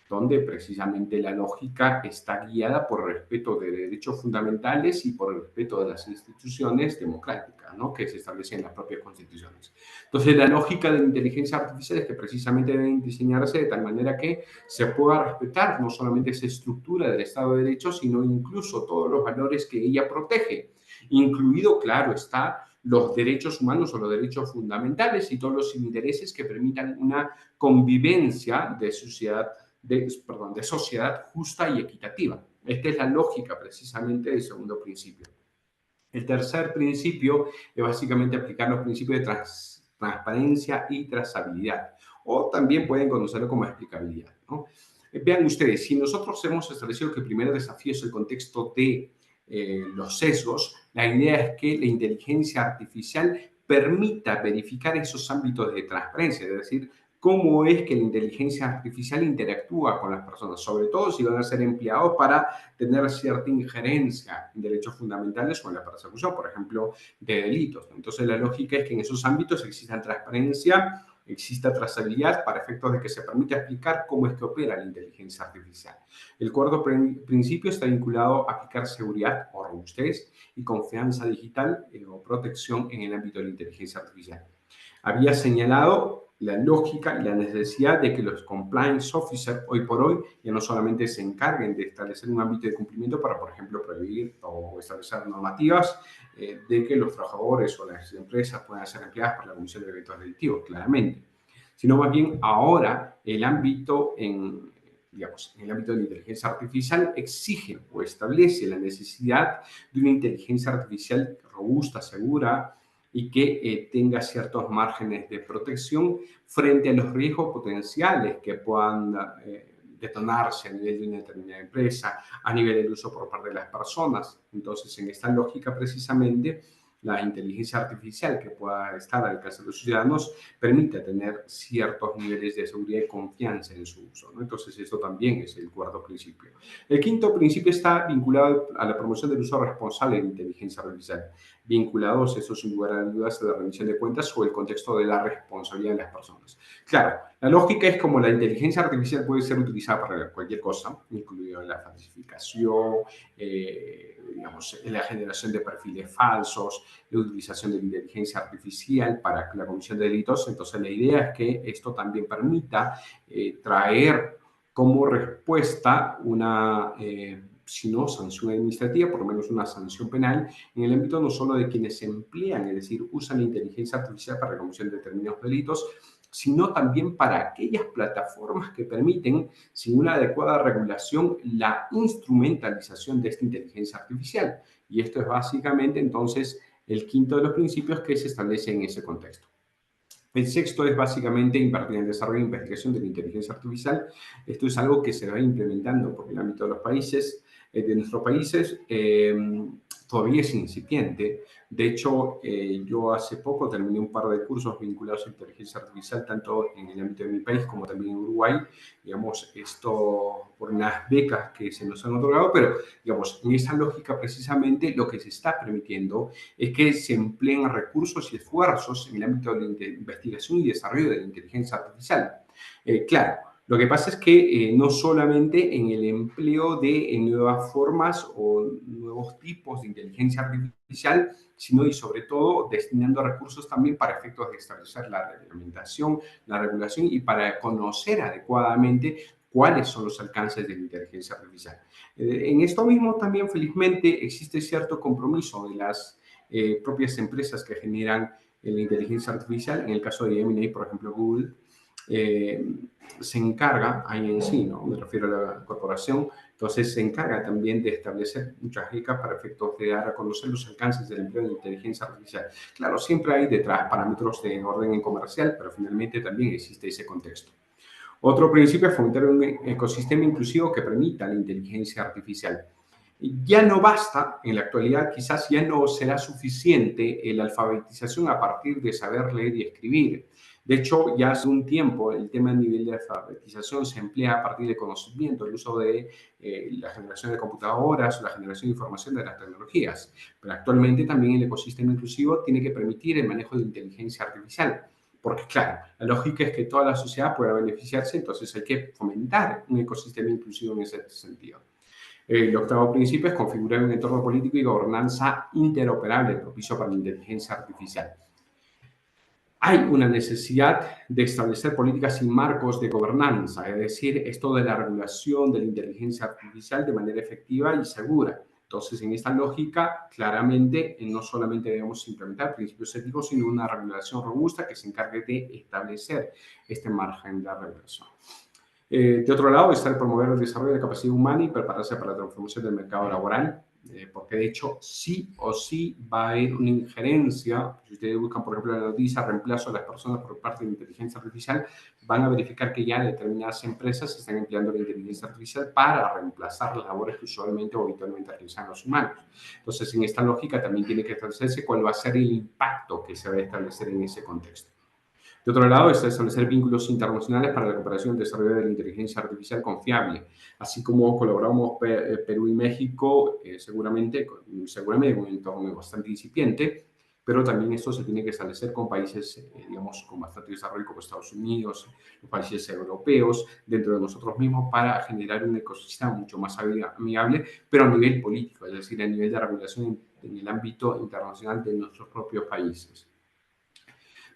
donde precisamente la lógica está guiada por el respeto de derechos fundamentales y por el respeto de las instituciones democráticas, ¿no? Que se establecen en las propias constituciones. Entonces, la lógica de la inteligencia artificial es que precisamente deben diseñarse de tal manera que se pueda respetar no solamente esa estructura del Estado de Derecho, sino incluso todos los valores que ella protege, incluido, claro, está los derechos humanos o los derechos fundamentales y todos los intereses que permitan una convivencia de sociedad justa y equitativa. Esta es la lógica precisamente del segundo principio. El tercer principio es básicamente aplicar los principios de transparencia y trazabilidad, o también pueden conocerlo como explicabilidad, ¿no? Vean ustedes, si nosotros hemos establecido que el primer desafío es el contexto de los sesgos, la idea es que la inteligencia artificial permita verificar esos ámbitos de transparencia, es decir, cómo es que la inteligencia artificial interactúa con las personas, sobre todo si van a ser empleados para tener cierta injerencia en derechos fundamentales o en la persecución, por ejemplo, de delitos. Entonces, la lógica es que en esos ámbitos exista transparencia, exista trazabilidad para efectos de que se permita explicar cómo es que opera la inteligencia artificial. El cuarto principio está vinculado a aplicar seguridad o robustez y confianza digital o protección en el ámbito de la inteligencia artificial. Había señalado la lógica y la necesidad de que los compliance officers hoy por hoy ya no solamente se encarguen de establecer un ámbito de cumplimiento para, por ejemplo, prohibir o establecer normativas de que los trabajadores o las empresas puedan ser empleadas para la comisión de eventos delictivos, claramente, sino más bien ahora el ámbito digamos, en el ámbito de la inteligencia artificial exige o establece la necesidad de una inteligencia artificial robusta, segura y que tenga ciertos márgenes de protección frente a los riesgos potenciales que puedan detonarse a nivel de una determinada empresa, a nivel del uso por parte de las personas. Entonces, en esta lógica, precisamente, la inteligencia artificial que pueda estar al alcance de los ciudadanos permite tener ciertos niveles de seguridad y confianza en su uso, ¿no? Entonces, esto también es el cuarto principio. El quinto principio está vinculado a la promoción del uso responsable de la inteligencia artificial, vinculados, eso sin lugar a dudas, a la rendición de cuentas o el contexto de la responsabilidad de las personas. Claro, la lógica es como la inteligencia artificial puede ser utilizada para cualquier cosa, incluido la falsificación, digamos, la generación de perfiles falsos, la utilización de la inteligencia artificial para la comisión de delitos. Entonces, la idea es que esto también permita traer como respuesta una, si no sanción administrativa, por lo menos una sanción penal, en el ámbito no solo de quienes se emplean, es decir, usan la inteligencia artificial para la comisión de determinados delitos, sino también para aquellas plataformas que permiten, sin una adecuada regulación, la instrumentalización de esta inteligencia artificial. Y esto es básicamente, entonces, el quinto de los principios que se establece en ese contexto. El sexto es básicamente invertir en el desarrollo e investigación de la inteligencia artificial. Esto es algo que se va implementando por el ámbito de los países, de nuestros países. Todavía es incipiente. De hecho, yo hace poco terminé un par de cursos vinculados a inteligencia artificial, tanto en el ámbito de mi país como también en Uruguay. Digamos, esto por unas becas que se nos han otorgado, pero, digamos, en esa lógica precisamente lo que se está permitiendo es que se empleen recursos y esfuerzos en el ámbito de la investigación y desarrollo de la inteligencia artificial. Claro, lo que pasa es que no solamente en el empleo de nuevas formas o nuevos tipos de inteligencia artificial, sino y sobre todo destinando recursos también para efectos de establecer la reglamentación, la regulación y para conocer adecuadamente cuáles son los alcances de la inteligencia artificial. En esto mismo también, felizmente, existe cierto compromiso de las propias empresas que generan la inteligencia artificial. En el caso de Gemini, por ejemplo, Google, eh, se encarga, INC, ¿no? Me refiero a la corporación, entonces se encarga también de establecer muchas reglas para efectos de dar a conocer los alcances del empleo de la inteligencia artificial. Claro, siempre hay detrás parámetros de orden comercial, pero finalmente también existe ese contexto. Otro principio es fomentar un ecosistema inclusivo que permita la inteligencia artificial. Ya no basta, en la actualidad quizás ya no será suficiente la alfabetización a partir de saber leer y escribir. De hecho, ya hace un tiempo el tema a nivel de alfabetización se emplea a partir de conocimiento, el uso de la generación de computadoras o la generación de información de las tecnologías. Pero actualmente también el ecosistema inclusivo tiene que permitir el manejo de inteligencia artificial. Porque, claro, la lógica es que toda la sociedad pueda beneficiarse, entonces hay que fomentar un ecosistema inclusivo en ese sentido. El octavo principio es configurar un entorno político y gobernanza interoperable propicio para la inteligencia artificial. Hay una necesidad de establecer políticas y marcos de gobernanza, es decir, esto de la regulación de la inteligencia artificial de manera efectiva y segura. Entonces, en esta lógica, claramente, no solamente debemos implementar principios éticos, sino una regulación robusta que se encargue de establecer este margen de regulación. De otro lado, está el promover el desarrollo de capacidad humana y prepararse para la transformación del mercado laboral, porque de hecho sí o sí va a haber una injerencia. Si ustedes buscan, por ejemplo, la noticia reemplazo a las personas por parte de la inteligencia artificial, van a verificar que ya determinadas empresas están empleando la inteligencia artificial para reemplazar las labores que usualmente o habitualmente realizan los humanos. Entonces, en esta lógica también tiene que establecerse cuál va a ser el impacto que se va a establecer en ese contexto. De otro lado, está establecer vínculos internacionales para la cooperación y desarrollo de la inteligencia artificial confiable, así como colaboramos Perú y México, seguramente en un entorno bastante incipiente, pero también esto se tiene que establecer con países, digamos, con bastante desarrollo como Estados Unidos, los países europeos, dentro de nosotros mismos, para generar un ecosistema mucho más amigable, pero a nivel político, es decir, a nivel de regulación en el ámbito internacional de nuestros propios países.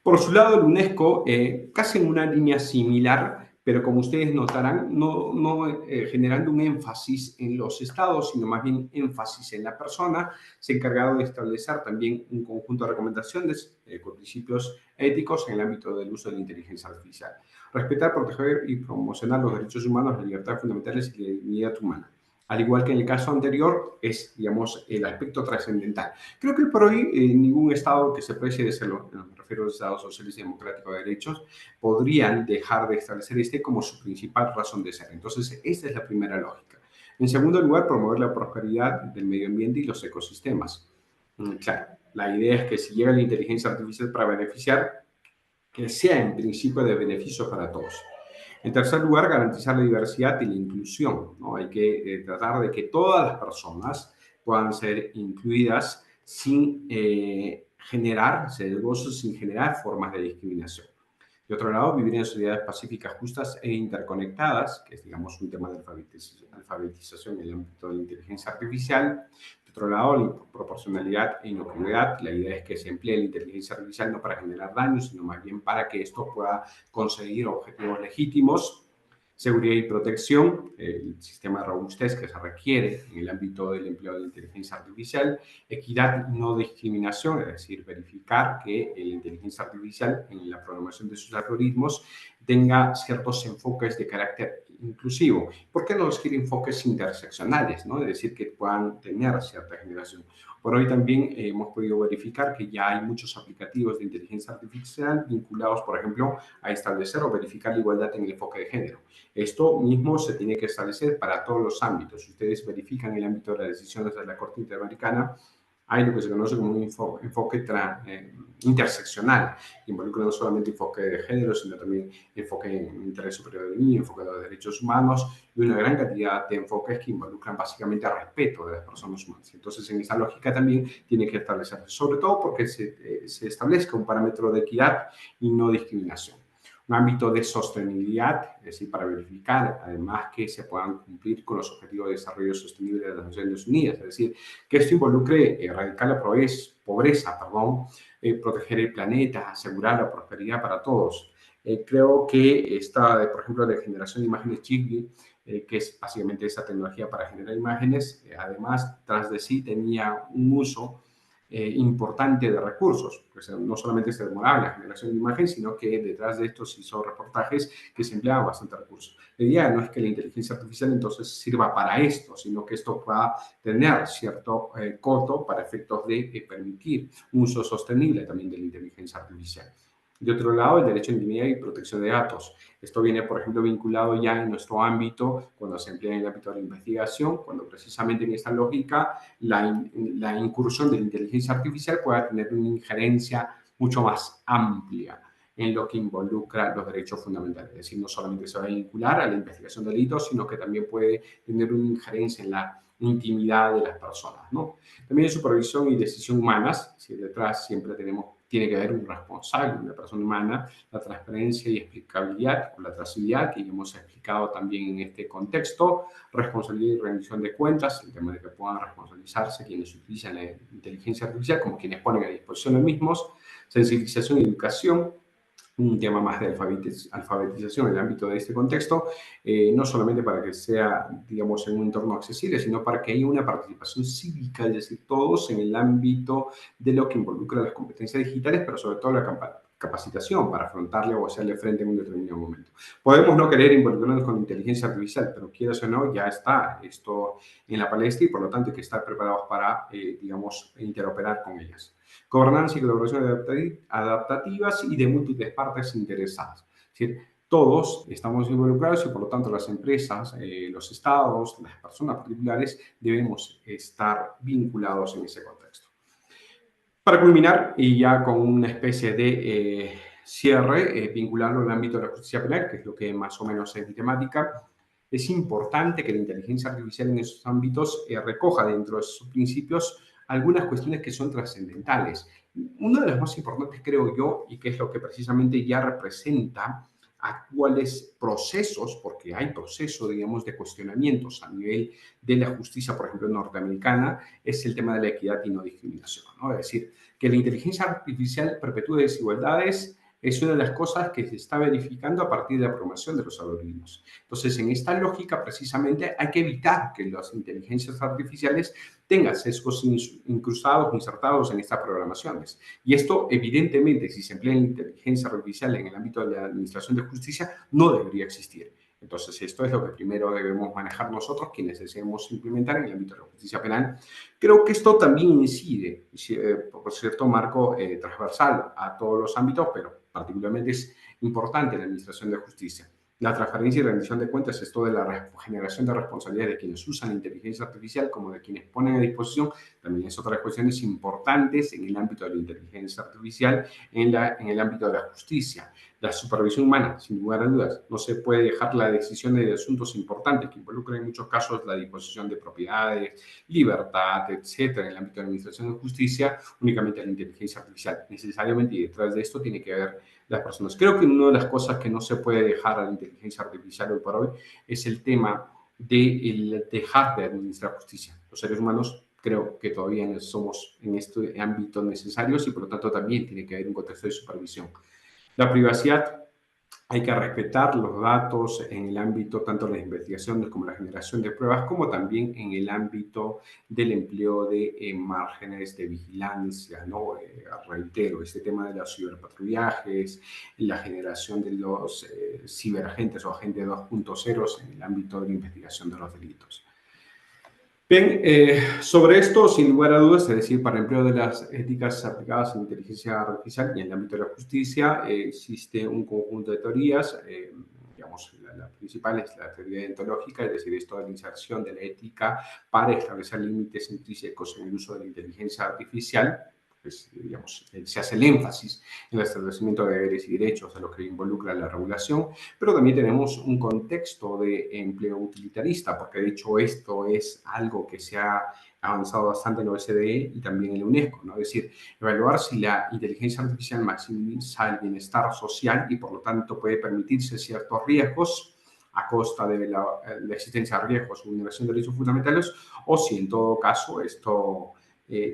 Por su lado, el UNESCO, casi en una línea similar, pero como ustedes notarán, no generando un énfasis en los estados, sino más bien énfasis en la persona, se ha encargado de establecer también un conjunto de recomendaciones con principios éticos en el ámbito del uso de la inteligencia artificial. Respetar, proteger y promocionar los derechos humanos, las libertades fundamentales y la dignidad humana. Al igual que en el caso anterior, es, digamos, el aspecto trascendental. Creo que por hoy ningún Estado que se precie de serlo, me refiero a los Estados socialistas y democráticos de derechos, podrían dejar de establecer este como su principal razón de ser. Entonces, esta es la primera lógica. En segundo lugar, promover la prosperidad del medio ambiente y los ecosistemas. Claro, la idea es que si llega la inteligencia artificial para beneficiar, que sea en principio de beneficio para todos. En tercer lugar, garantizar la diversidad y la inclusión, ¿no? Hay que tratar de que todas las personas puedan ser incluidas sin generar sesgos, sin generar formas de discriminación. De otro lado, vivir en sociedades pacíficas, justas e interconectadas, que es, digamos, un tema de alfabetización en el ámbito de la inteligencia artificial. De otro lado, la proporcionalidad e inocuidad. La idea es que se emplee la inteligencia artificial no para generar daños, sino más bien para que esto pueda conseguir objetivos legítimos. Seguridad y protección, el sistema de robustez que se requiere en el ámbito del empleo de la inteligencia artificial. Equidad y no discriminación, es decir, verificar que la inteligencia artificial en la programación de sus algoritmos tenga ciertos enfoques de carácter inclusivo. ¿Por qué no los quiere enfoques interseccionales? ¿No? Es decir, que puedan tener cierta generación. Por hoy también hemos podido verificar que ya hay muchos aplicativos de inteligencia artificial vinculados, por ejemplo, a establecer o verificar la igualdad en el enfoque de género. Esto mismo se tiene que establecer para todos los ámbitos. Si ustedes verifican el ámbito de las decisiones de la Corte Interamericana, hay lo que se conoce como un enfoque interseccional, que involucra no solamente enfoque de género, sino también enfoque en interés superior del niño, enfoque de los derechos humanos y una gran cantidad de enfoques que involucran básicamente el respeto de las personas humanas. Entonces, en esa lógica también tiene que establecerse, sobre todo porque se establezca un parámetro de equidad y no discriminación. Un ámbito de sostenibilidad, es decir, para verificar además que se puedan cumplir con los objetivos de desarrollo sostenible de las Naciones Unidas, es decir, que esto involucre erradicar la pobreza, proteger el planeta, asegurar la prosperidad para todos. Creo que esta, por ejemplo, de generación de imágenes Ghibli, que es básicamente esa tecnología para generar imágenes, además, tras de sí tenía un uso importante de recursos. Pues no solamente se demoraba la generación de imagen, sino que detrás de esto se hizo reportajes que se empleaban bastante recursos. La idea no es que la inteligencia artificial entonces sirva para esto, sino que esto pueda tener cierto coto para efectos de permitir un uso sostenible también de la inteligencia artificial. De otro lado, el derecho a intimidad y protección de datos. Esto viene, por ejemplo, vinculado ya en nuestro ámbito, cuando se emplea en el ámbito de la investigación, cuando precisamente en esta lógica la incursión de la inteligencia artificial pueda tener una injerencia mucho más amplia en lo que involucra los derechos fundamentales. Es decir, no solamente se va a vincular a la investigación de delitos, sino que también puede tener una injerencia en la intimidad de las personas, ¿no? También supervisión y decisión humanas, si detrás siempre tiene que haber un responsable, una persona humana, la transparencia y explicabilidad o la trazabilidad, que ya hemos explicado también en este contexto, responsabilidad y rendición de cuentas, el tema de que puedan responsabilizarse quienes utilizan la inteligencia artificial como quienes ponen a disposición los mismos, sensibilización y educación, un tema más de alfabetización en el ámbito de este contexto, no solamente para que sea, digamos, en un entorno accesible, sino para que haya una participación cívica, es decir, todos en el ámbito de lo que involucra las competencias digitales, pero sobre todo la capacitación para afrontarle o hacerle frente en un determinado momento. Podemos no querer involucrarnos con inteligencia artificial, pero quieras o no, ya está esto en la palestra y por lo tanto hay que estar preparados para, digamos, interoperar con ellas. Gobernanza y colaboración adaptativas y de múltiples partes interesadas. Es decir, todos estamos involucrados y por lo tanto las empresas, los estados, las personas particulares debemos estar vinculados en ese contexto. Para culminar, y ya con una especie de cierre, vincularlo al ámbito de la justicia penal, que es lo que más o menos es mi temática, es importante que la inteligencia artificial en esos ámbitos recoja dentro de sus principios algunas cuestiones que son trascendentales. Una de las más importantes, creo yo, y que es lo que precisamente ya representa actuales procesos, porque hay procesos, digamos, de cuestionamientos a nivel de la justicia, por ejemplo, norteamericana, es el tema de la equidad y no discriminación, ¿no? Es decir, que la inteligencia artificial perpetúe desigualdades es una de las cosas que se está verificando a partir de la programación de los algoritmos. Entonces, en esta lógica, precisamente, hay que evitar que las inteligencias artificiales tengan sesgos incrustados, insertados en estas programaciones. Y esto, evidentemente, si se emplea en inteligencia artificial en el ámbito de la administración de justicia, no debería existir. Entonces, esto es lo que primero debemos manejar nosotros, quienes deseemos implementar en el ámbito de la justicia penal. Creo que esto también incide, por cierto, marco transversal a todos los ámbitos, pero particularmente es importante en la administración de justicia. La transparencia y rendición de cuentas es toda la generación de responsabilidad de quienes usan la inteligencia artificial como de quienes ponen a disposición. También es otra de las cuestiones importantes en el ámbito de la inteligencia artificial, en el ámbito de la justicia. La supervisión humana, sin lugar a dudas, no se puede dejar la decisión de asuntos importantes que involucran en muchos casos la disposición de propiedades, libertad, etcétera, en el ámbito de la administración de justicia, únicamente a la inteligencia artificial. Necesariamente, y detrás de esto tiene que haber las personas. Creo que una de las cosas que no se puede dejar a la inteligencia artificial hoy por hoy es el tema de dejar de administrar justicia. Los seres humanos creo que todavía no somos en este ámbito necesarios y por lo tanto también tiene que haber un contexto de supervisión. La privacidad, hay que respetar los datos en el ámbito tanto de las investigaciones como la generación de pruebas, como también en el ámbito del empleo de márgenes de vigilancia, ¿no? Reitero, este tema de los ciberpatrullajes, la generación de los ciberagentes o agentes 2.0 en el ámbito de la investigación de los delitos. Bien, sobre esto, sin lugar a dudas, es decir, para el empleo de las éticas aplicadas en inteligencia artificial y en el ámbito de la justicia, existe un conjunto de teorías, digamos, la principal es la teoría deontológica, es decir, esto de la inserción de la ética para establecer límites intrínsecos en el uso de la inteligencia artificial. Pues, digamos, se hace el énfasis en el establecimiento de deberes y derechos a lo que involucra la regulación, pero también tenemos un contexto de empleo utilitarista, porque de hecho esto es algo que se ha avanzado bastante en la OCDE y también en la UNESCO, ¿no? Es decir, evaluar si la inteligencia artificial maximiza el bienestar social y por lo tanto puede permitirse ciertos riesgos a costa de la existencia de riesgos o vulneración de derechos fundamentales, o si en todo caso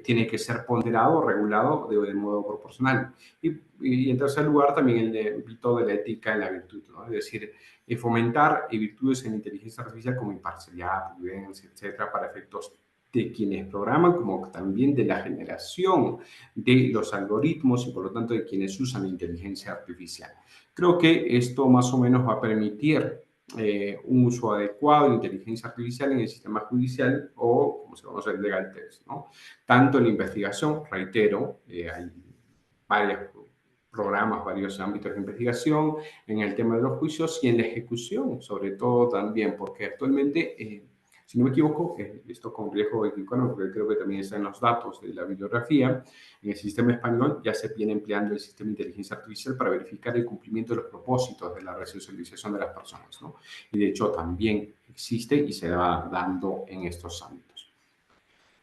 tiene que ser ponderado, regulado de modo proporcional. Y en tercer lugar, también el ámbito de la ética en la virtud, ¿no? Es decir, fomentar virtudes en la inteligencia artificial como imparcialidad, prudencia, etcétera, para efectos de quienes programan, como también de la generación de los algoritmos y por lo tanto de quienes usan la inteligencia artificial. Creo que esto más o menos va a permitir un uso adecuado de inteligencia artificial en el sistema judicial o, como se conoce, el legal test, ¿no? Tanto en la investigación, reitero, hay varios programas, varios ámbitos de investigación, en el tema de los juicios y en la ejecución, sobre todo también, porque actualmente, si no me equivoco, esto con riesgo equivocado, porque creo que también está en los datos de la bibliografía, en el sistema español ya se viene empleando el sistema de inteligencia artificial para verificar el cumplimiento de los propósitos de la resocialización de las personas, ¿no? Y de hecho también existe y se va dando en estos ámbitos.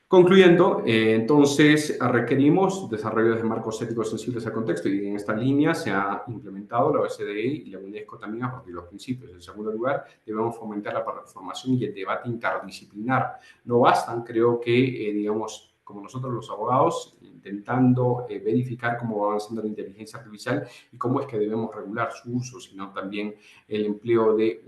Concluyendo, entonces requerimos desarrollo de marcos éticos sensibles al contexto y en esta línea se ha implementado la OCDE y la UNESCO también a partir de los principios. En segundo lugar, debemos fomentar la formación y el debate interdisciplinar. No bastan, creo que, digamos, como nosotros los abogados, intentando verificar cómo va avanzando la inteligencia artificial y cómo es que debemos regular su uso, sino también el empleo de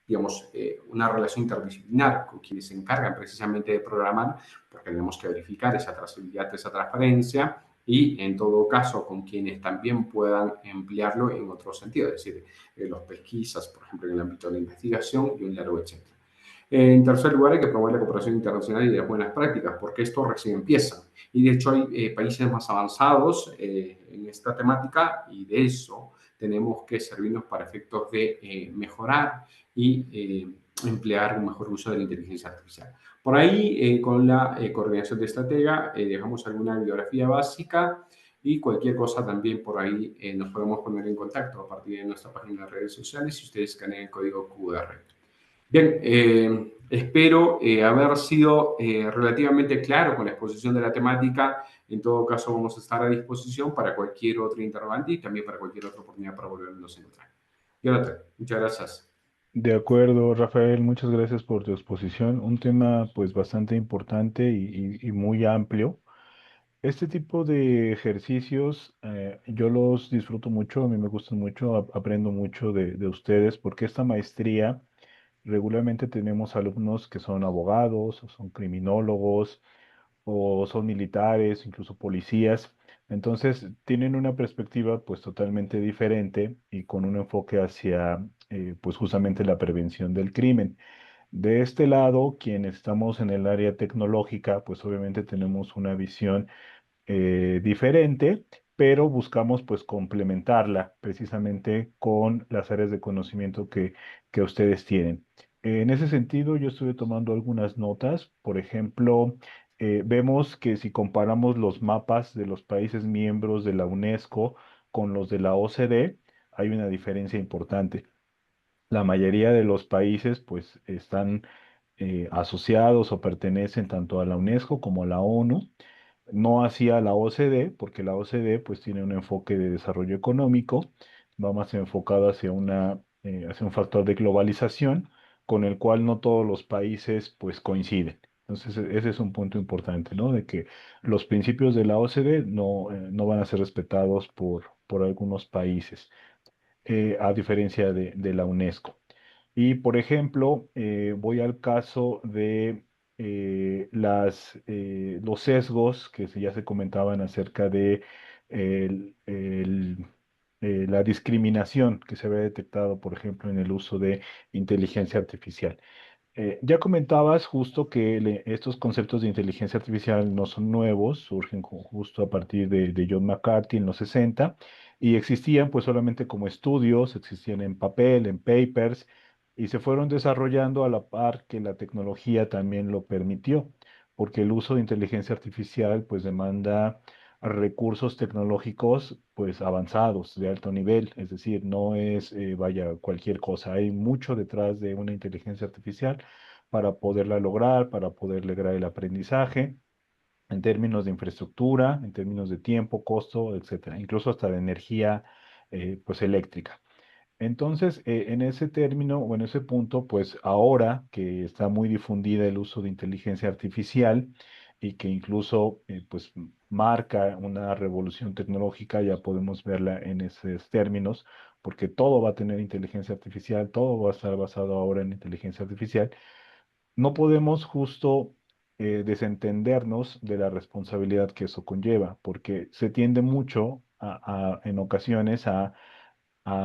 digamos, una relación interdisciplinar con quienes se encargan precisamente de programar, porque tenemos que verificar esa trazabilidad, esa transparencia y en todo caso con quienes también puedan emplearlo en otro sentido, es decir, los pesquisas, por ejemplo, en el ámbito de la investigación y un largo etcétera. En tercer lugar, hay que promover la cooperación internacional y las buenas prácticas, porque esto recién empieza. Y de hecho hay países más avanzados en esta temática y de eso tenemos que servirnos para efectos de mejorar y emplear un mejor uso de la inteligencia artificial. Por ahí, con la coordinación de estratega, dejamos alguna bibliografía básica y cualquier cosa también por ahí nos podemos poner en contacto a partir de nuestra página de redes sociales si ustedes escanean el código QR. Bien, espero haber sido relativamente claro con la exposición de la temática. En todo caso, vamos a estar a disposición para cualquier otro interrogante y también para cualquier otra oportunidad para volvernos a encontrar. Jonathan, muchas gracias. De acuerdo, Rafael, muchas gracias por tu exposición. Un tema pues bastante importante y muy amplio. Este tipo de ejercicios yo los disfruto mucho, a mí me gustan mucho, aprendo mucho de ustedes porque esta maestría regularmente tenemos alumnos que son abogados o son criminólogos o son militares, incluso policías. Entonces, tienen una perspectiva pues totalmente diferente y con un enfoque hacia pues justamente la prevención del crimen. De este lado, quienes estamos en el área tecnológica, pues obviamente tenemos una visión diferente, pero buscamos pues complementarla precisamente con las áreas de conocimiento que ustedes tienen. En ese sentido, yo estuve tomando algunas notas. Por ejemplo, vemos que si comparamos los mapas de los países miembros de la UNESCO con los de la OCDE, hay una diferencia importante. La mayoría de los países pues están asociados o pertenecen tanto a la UNESCO como a la ONU, no hacia la OCDE, porque la OCDE pues tiene un enfoque de desarrollo económico, va más enfocado hacia un factor de globalización con el cual no todos los países pues coinciden. Entonces, ese es un punto importante, ¿no? De que los principios de la OCDE no van a ser respetados por algunos países, a diferencia de la UNESCO. Y, por ejemplo, voy al caso de los sesgos ya se comentaban acerca de la discriminación que se había detectado, por ejemplo, en el uso de inteligencia artificial. Ya comentabas justo que estos conceptos de inteligencia artificial no son nuevos, surgen justo a partir de John McCarthy en los 60 y existían pues solamente como estudios, existían en papel, en papers y se fueron desarrollando a la par que la tecnología también lo permitió, porque el uso de inteligencia artificial pues demanda recursos tecnológicos pues avanzados de alto nivel, es decir, no es vaya cualquier cosa, hay mucho detrás de una inteligencia artificial para poderla lograr, para poder lograr el aprendizaje en términos de infraestructura, en términos de tiempo, costo, etcétera, incluso hasta de energía pues eléctrica. Entonces, en ese término o en ese punto, pues ahora que está muy difundida el uso de inteligencia artificial y que incluso pues marca una revolución tecnológica, ya podemos verla en esos términos, porque todo va a tener inteligencia artificial, todo va a estar basado ahora en inteligencia artificial. No podemos justo desentendernos de la responsabilidad que eso conlleva, porque se tiende mucho en ocasiones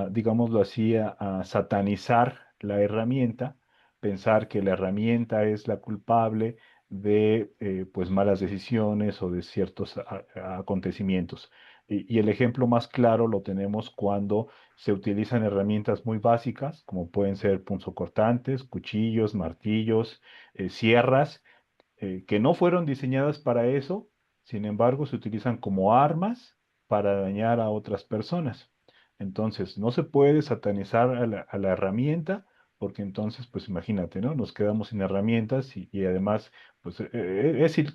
digámoslo así, a satanizar la herramienta, pensar que la herramienta es la culpable de pues malas decisiones o de ciertos acontecimientos. Y el ejemplo más claro lo tenemos cuando se utilizan herramientas muy básicas, como pueden ser punzocortantes, cuchillos, martillos, sierras, que no fueron diseñadas para eso, sin embargo, se utilizan como armas para dañar a otras personas. Entonces, no se puede satanizar a la herramienta, porque entonces, pues imagínate, ¿no? Nos quedamos sin herramientas y además, pues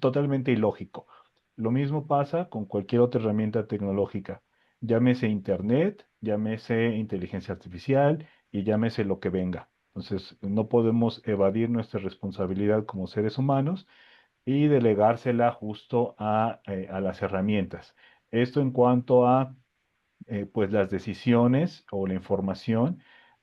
totalmente ilógico. Lo mismo pasa con cualquier otra herramienta tecnológica. Llámese Internet, llámese inteligencia artificial y llámese lo que venga. Entonces, no podemos evadir nuestra responsabilidad como seres humanos y delegársela justo a las herramientas. Esto en cuanto a pues las decisiones o la información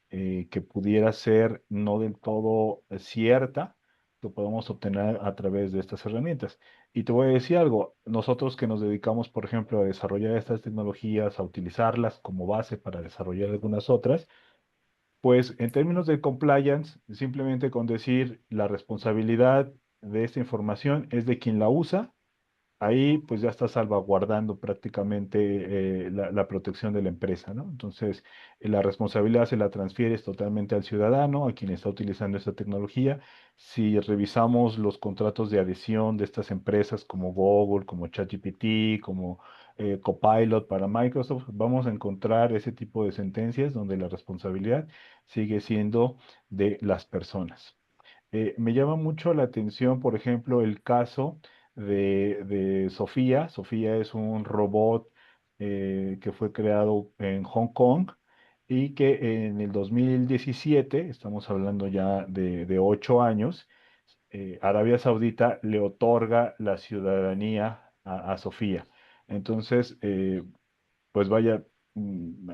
que pudiera ser no del todo cierta que podemos obtener a través de estas herramientas. Y te voy a decir algo, nosotros que nos dedicamos, por ejemplo, a desarrollar estas tecnologías, a utilizarlas como base para desarrollar algunas otras, pues en términos de compliance, simplemente con decir la responsabilidad de esta información es de quien la usa. Ahí pues ya está salvaguardando prácticamente la protección de la empresa, ¿no? Entonces, la responsabilidad se la transfieres totalmente al ciudadano, a quien está utilizando esta tecnología. Si revisamos los contratos de adhesión de estas empresas como Google, como ChatGPT, como Copilot para Microsoft, vamos a encontrar ese tipo de sentencias donde la responsabilidad sigue siendo de las personas. Me llama mucho la atención, por ejemplo, el caso de Sofía. Sofía es un robot que fue creado en Hong Kong y que en el 2017, estamos hablando ya de 8 años, Arabia Saudita le otorga la ciudadanía a Sofía. Entonces, pues vaya,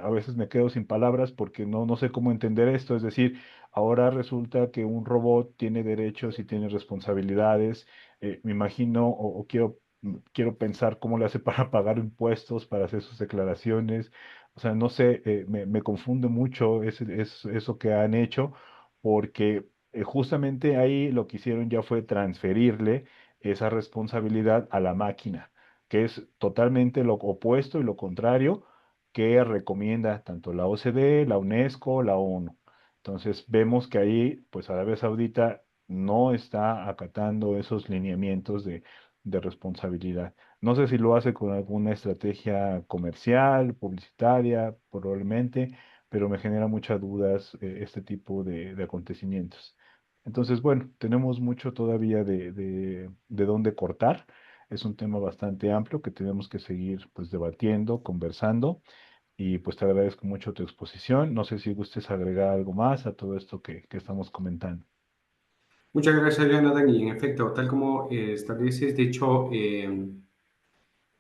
a veces me quedo sin palabras porque no sé cómo entender esto. Es decir, ahora resulta que un robot tiene derechos y tiene responsabilidades. Me imagino o quiero pensar cómo le hace para pagar impuestos, para hacer sus declaraciones. O sea, no sé, me confunde mucho eso que han hecho porque justamente ahí lo que hicieron ya fue transferirle esa responsabilidad a la máquina, que es totalmente lo opuesto y lo contrario que recomienda tanto la OCDE, la UNESCO, la ONU. Entonces vemos que ahí, pues Arabia Saudita no está acatando esos lineamientos de responsabilidad. No sé si lo hace con alguna estrategia comercial, publicitaria, probablemente, pero me genera muchas dudas este tipo de acontecimientos. Entonces, bueno, tenemos mucho todavía de dónde cortar. Es un tema bastante amplio que tenemos que seguir pues debatiendo, conversando y pues te agradezco mucho tu exposición. No sé si gustes agregar algo más a todo esto que estamos comentando. Muchas gracias, Jonathan. Y en efecto, tal como estableces, de hecho,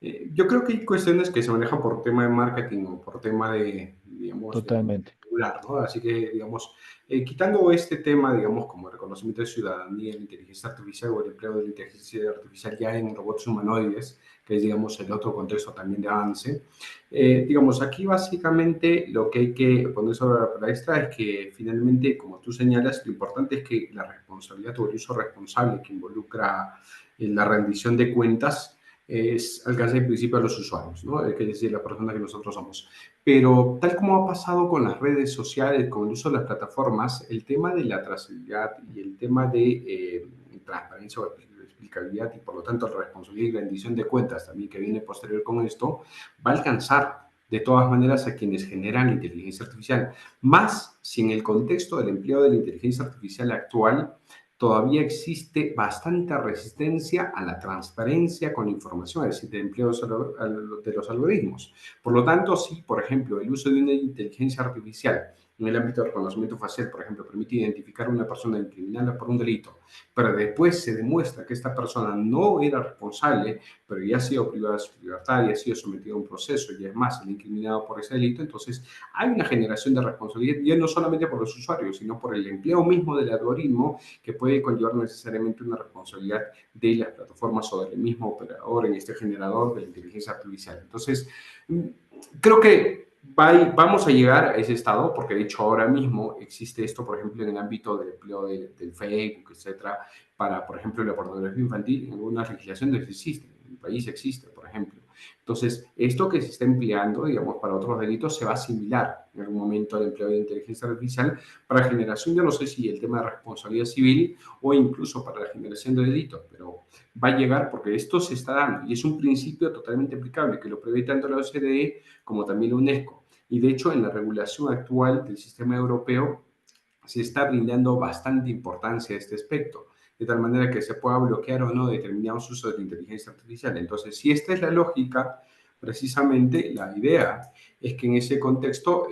yo creo que hay cuestiones que se manejan por tema de marketing o por tema de, digamos, de Totalmente, regular, ¿no? Así que, digamos, quitando este tema, digamos, como el reconocimiento de ciudadanía, la inteligencia artificial o el empleo de la inteligencia artificial ya en robots humanoides, que es, digamos, el otro contexto también de avance, digamos, aquí básicamente lo que hay que poner sobre la palestra es que finalmente, como tú señalas, lo importante es que la responsabilidad o el uso responsable que involucra la rendición de cuentas es alcance en principio a los usuarios, ¿no? Es decir, la persona que nosotros somos. Pero tal como ha pasado con las redes sociales, con el uso de las plataformas, el tema de la trazabilidad y el tema de transparencia o explicabilidad y por lo tanto la responsabilidad y rendición de cuentas también que viene posterior con esto, va a alcanzar de todas maneras a quienes generan la inteligencia artificial. Más si en el contexto del empleo de la inteligencia artificial actual todavía existe bastante resistencia a la transparencia con información, es decir, de empleo de los algoritmos. Por lo tanto, si, por ejemplo, el uso de una inteligencia artificial en el ámbito del reconocimiento facial, por ejemplo, permite identificar a una persona y incriminarla por un delito, pero después se demuestra que esta persona no era responsable, pero ya ha sido privada de su libertad y ha sido sometido a un proceso y es más, se le ha incriminado por ese delito, entonces hay una generación de responsabilidad, ya no solamente por los usuarios, sino por el empleo mismo del algoritmo que puede conllevar necesariamente una responsabilidad de las plataformas o del mismo operador, en este generador de la inteligencia artificial. Entonces, creo que vamos a llegar a ese estado, porque de hecho ahora mismo existe esto, por ejemplo, en el ámbito del empleo del Facebook, etcétera, para, por ejemplo, la pornografía infantil, en algunas legislaciones existe, en el país existe, por ejemplo. Entonces, esto que se está empleando, digamos, para otros delitos se va a asimilar en algún momento al empleo de inteligencia artificial para generación, yo no sé si el tema de responsabilidad civil o incluso para la generación de delitos, pero va a llegar porque esto se está dando y es un principio totalmente aplicable que lo prevé tanto la OCDE como también la UNESCO. Y de hecho, en la regulación actual del sistema europeo se está brindando bastante importancia a este aspecto, de tal manera que se pueda bloquear o no determinados usos de la inteligencia artificial. Entonces, si esta es la lógica, precisamente la idea es que en ese contexto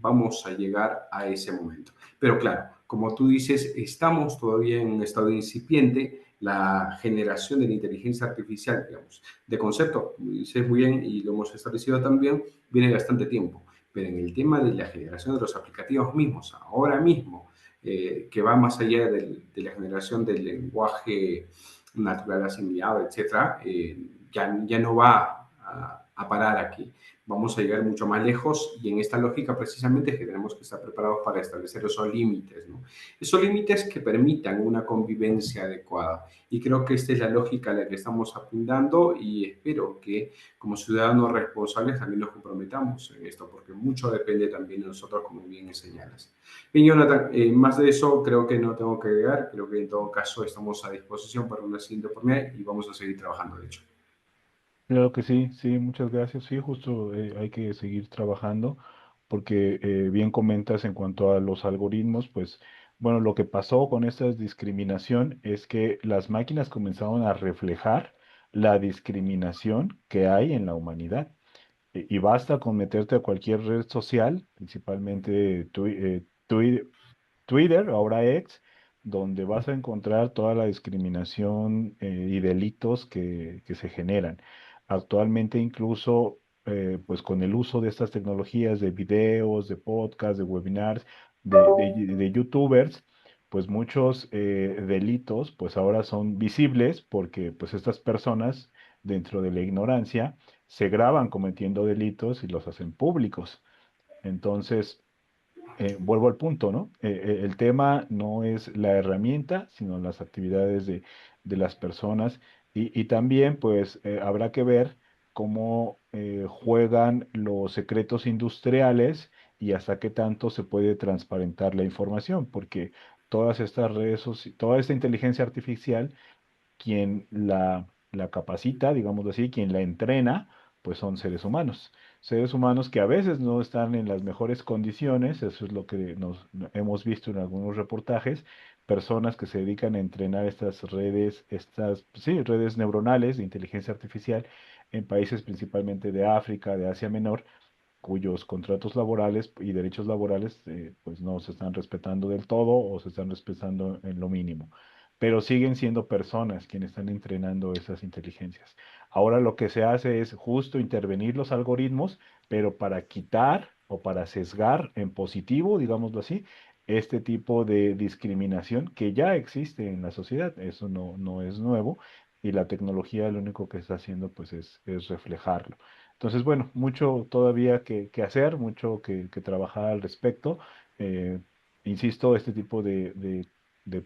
vamos a llegar a ese momento. Pero claro, como tú dices, estamos todavía en un estado incipiente. La generación de la inteligencia artificial, digamos, de concepto, dices muy bien y lo hemos establecido también, viene bastante tiempo. Pero en el tema de la generación de los aplicativos mismos, ahora mismo, que va más allá de la generación del lenguaje natural asimilado, etcétera, ya no va a parar aquí. Vamos a llegar mucho más lejos y en esta lógica precisamente es que tenemos que estar preparados para establecer esos límites, ¿no? Esos límites que permitan una convivencia adecuada. Y creo que esta es la lógica a la que estamos apuntando y espero que como ciudadanos responsables también nos comprometamos en esto, porque mucho depende también de nosotros, como bien señalas. Bien, Jonathan, más de eso creo que no tengo que agregar, creo que en todo caso estamos a disposición para una siguiente oportunidad y vamos a seguir trabajando, de hecho. Claro que sí, sí, muchas gracias. Sí, justo hay que seguir trabajando porque bien comentas en cuanto a los algoritmos, pues bueno, lo que pasó con esta discriminación es que las máquinas comenzaron a reflejar la discriminación que hay en la humanidad. Y basta con meterte a cualquier red social, principalmente Twitter, ahora X, donde vas a encontrar toda la discriminación y delitos que se generan. Actualmente incluso, pues con el uso de estas tecnologías de videos, de podcasts, de webinars, de YouTubers, pues muchos delitos, pues ahora son visibles porque pues estas personas, dentro de la ignorancia, se graban cometiendo delitos y los hacen públicos. Entonces, vuelvo al punto, ¿no? El tema no es la herramienta, sino las actividades de las personas y también, pues, habrá que ver cómo juegan los secretos industriales y hasta qué tanto se puede transparentar la información, porque todas estas toda esta inteligencia artificial quien la capacita, digámoslo así, quien la entrena, pues son seres humanos. Seres humanos que a veces no están en las mejores condiciones, eso es lo que nos hemos visto en algunos reportajes, personas que se dedican a entrenar estas redes, sí, redes neuronales de inteligencia artificial en países principalmente de África, de Asia Menor, cuyos contratos laborales y derechos laborales pues no se están respetando del todo o se están respetando en lo mínimo. Pero siguen siendo personas quienes están entrenando esas inteligencias. Ahora lo que se hace es justo intervenir los algoritmos, pero para quitar o para sesgar en positivo, digámoslo así, este tipo de discriminación que ya existe en la sociedad. Eso no es nuevo y la tecnología lo único que está haciendo pues es reflejarlo. Entonces, bueno, mucho todavía que hacer, mucho que trabajar al respecto. Eh, Insisto, este tipo de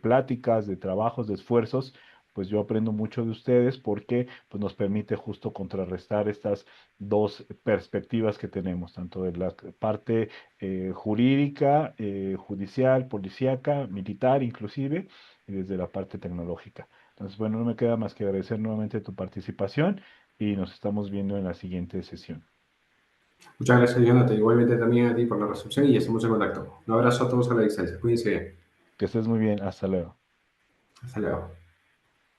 pláticas, de trabajos, de esfuerzos, pues yo aprendo mucho de ustedes porque pues, nos permite justo contrarrestar estas dos perspectivas que tenemos, tanto de la parte jurídica, judicial, policíaca, militar inclusive, y desde la parte tecnológica. Entonces, bueno, no me queda más que agradecer nuevamente tu participación y nos estamos viendo en la siguiente sesión. Muchas gracias, Jonathan. Igualmente también a ti por la recepción y estamos en contacto. Un abrazo a todos a la distancia. Cuídense bien. Que estés muy bien. Hasta luego. Hasta luego.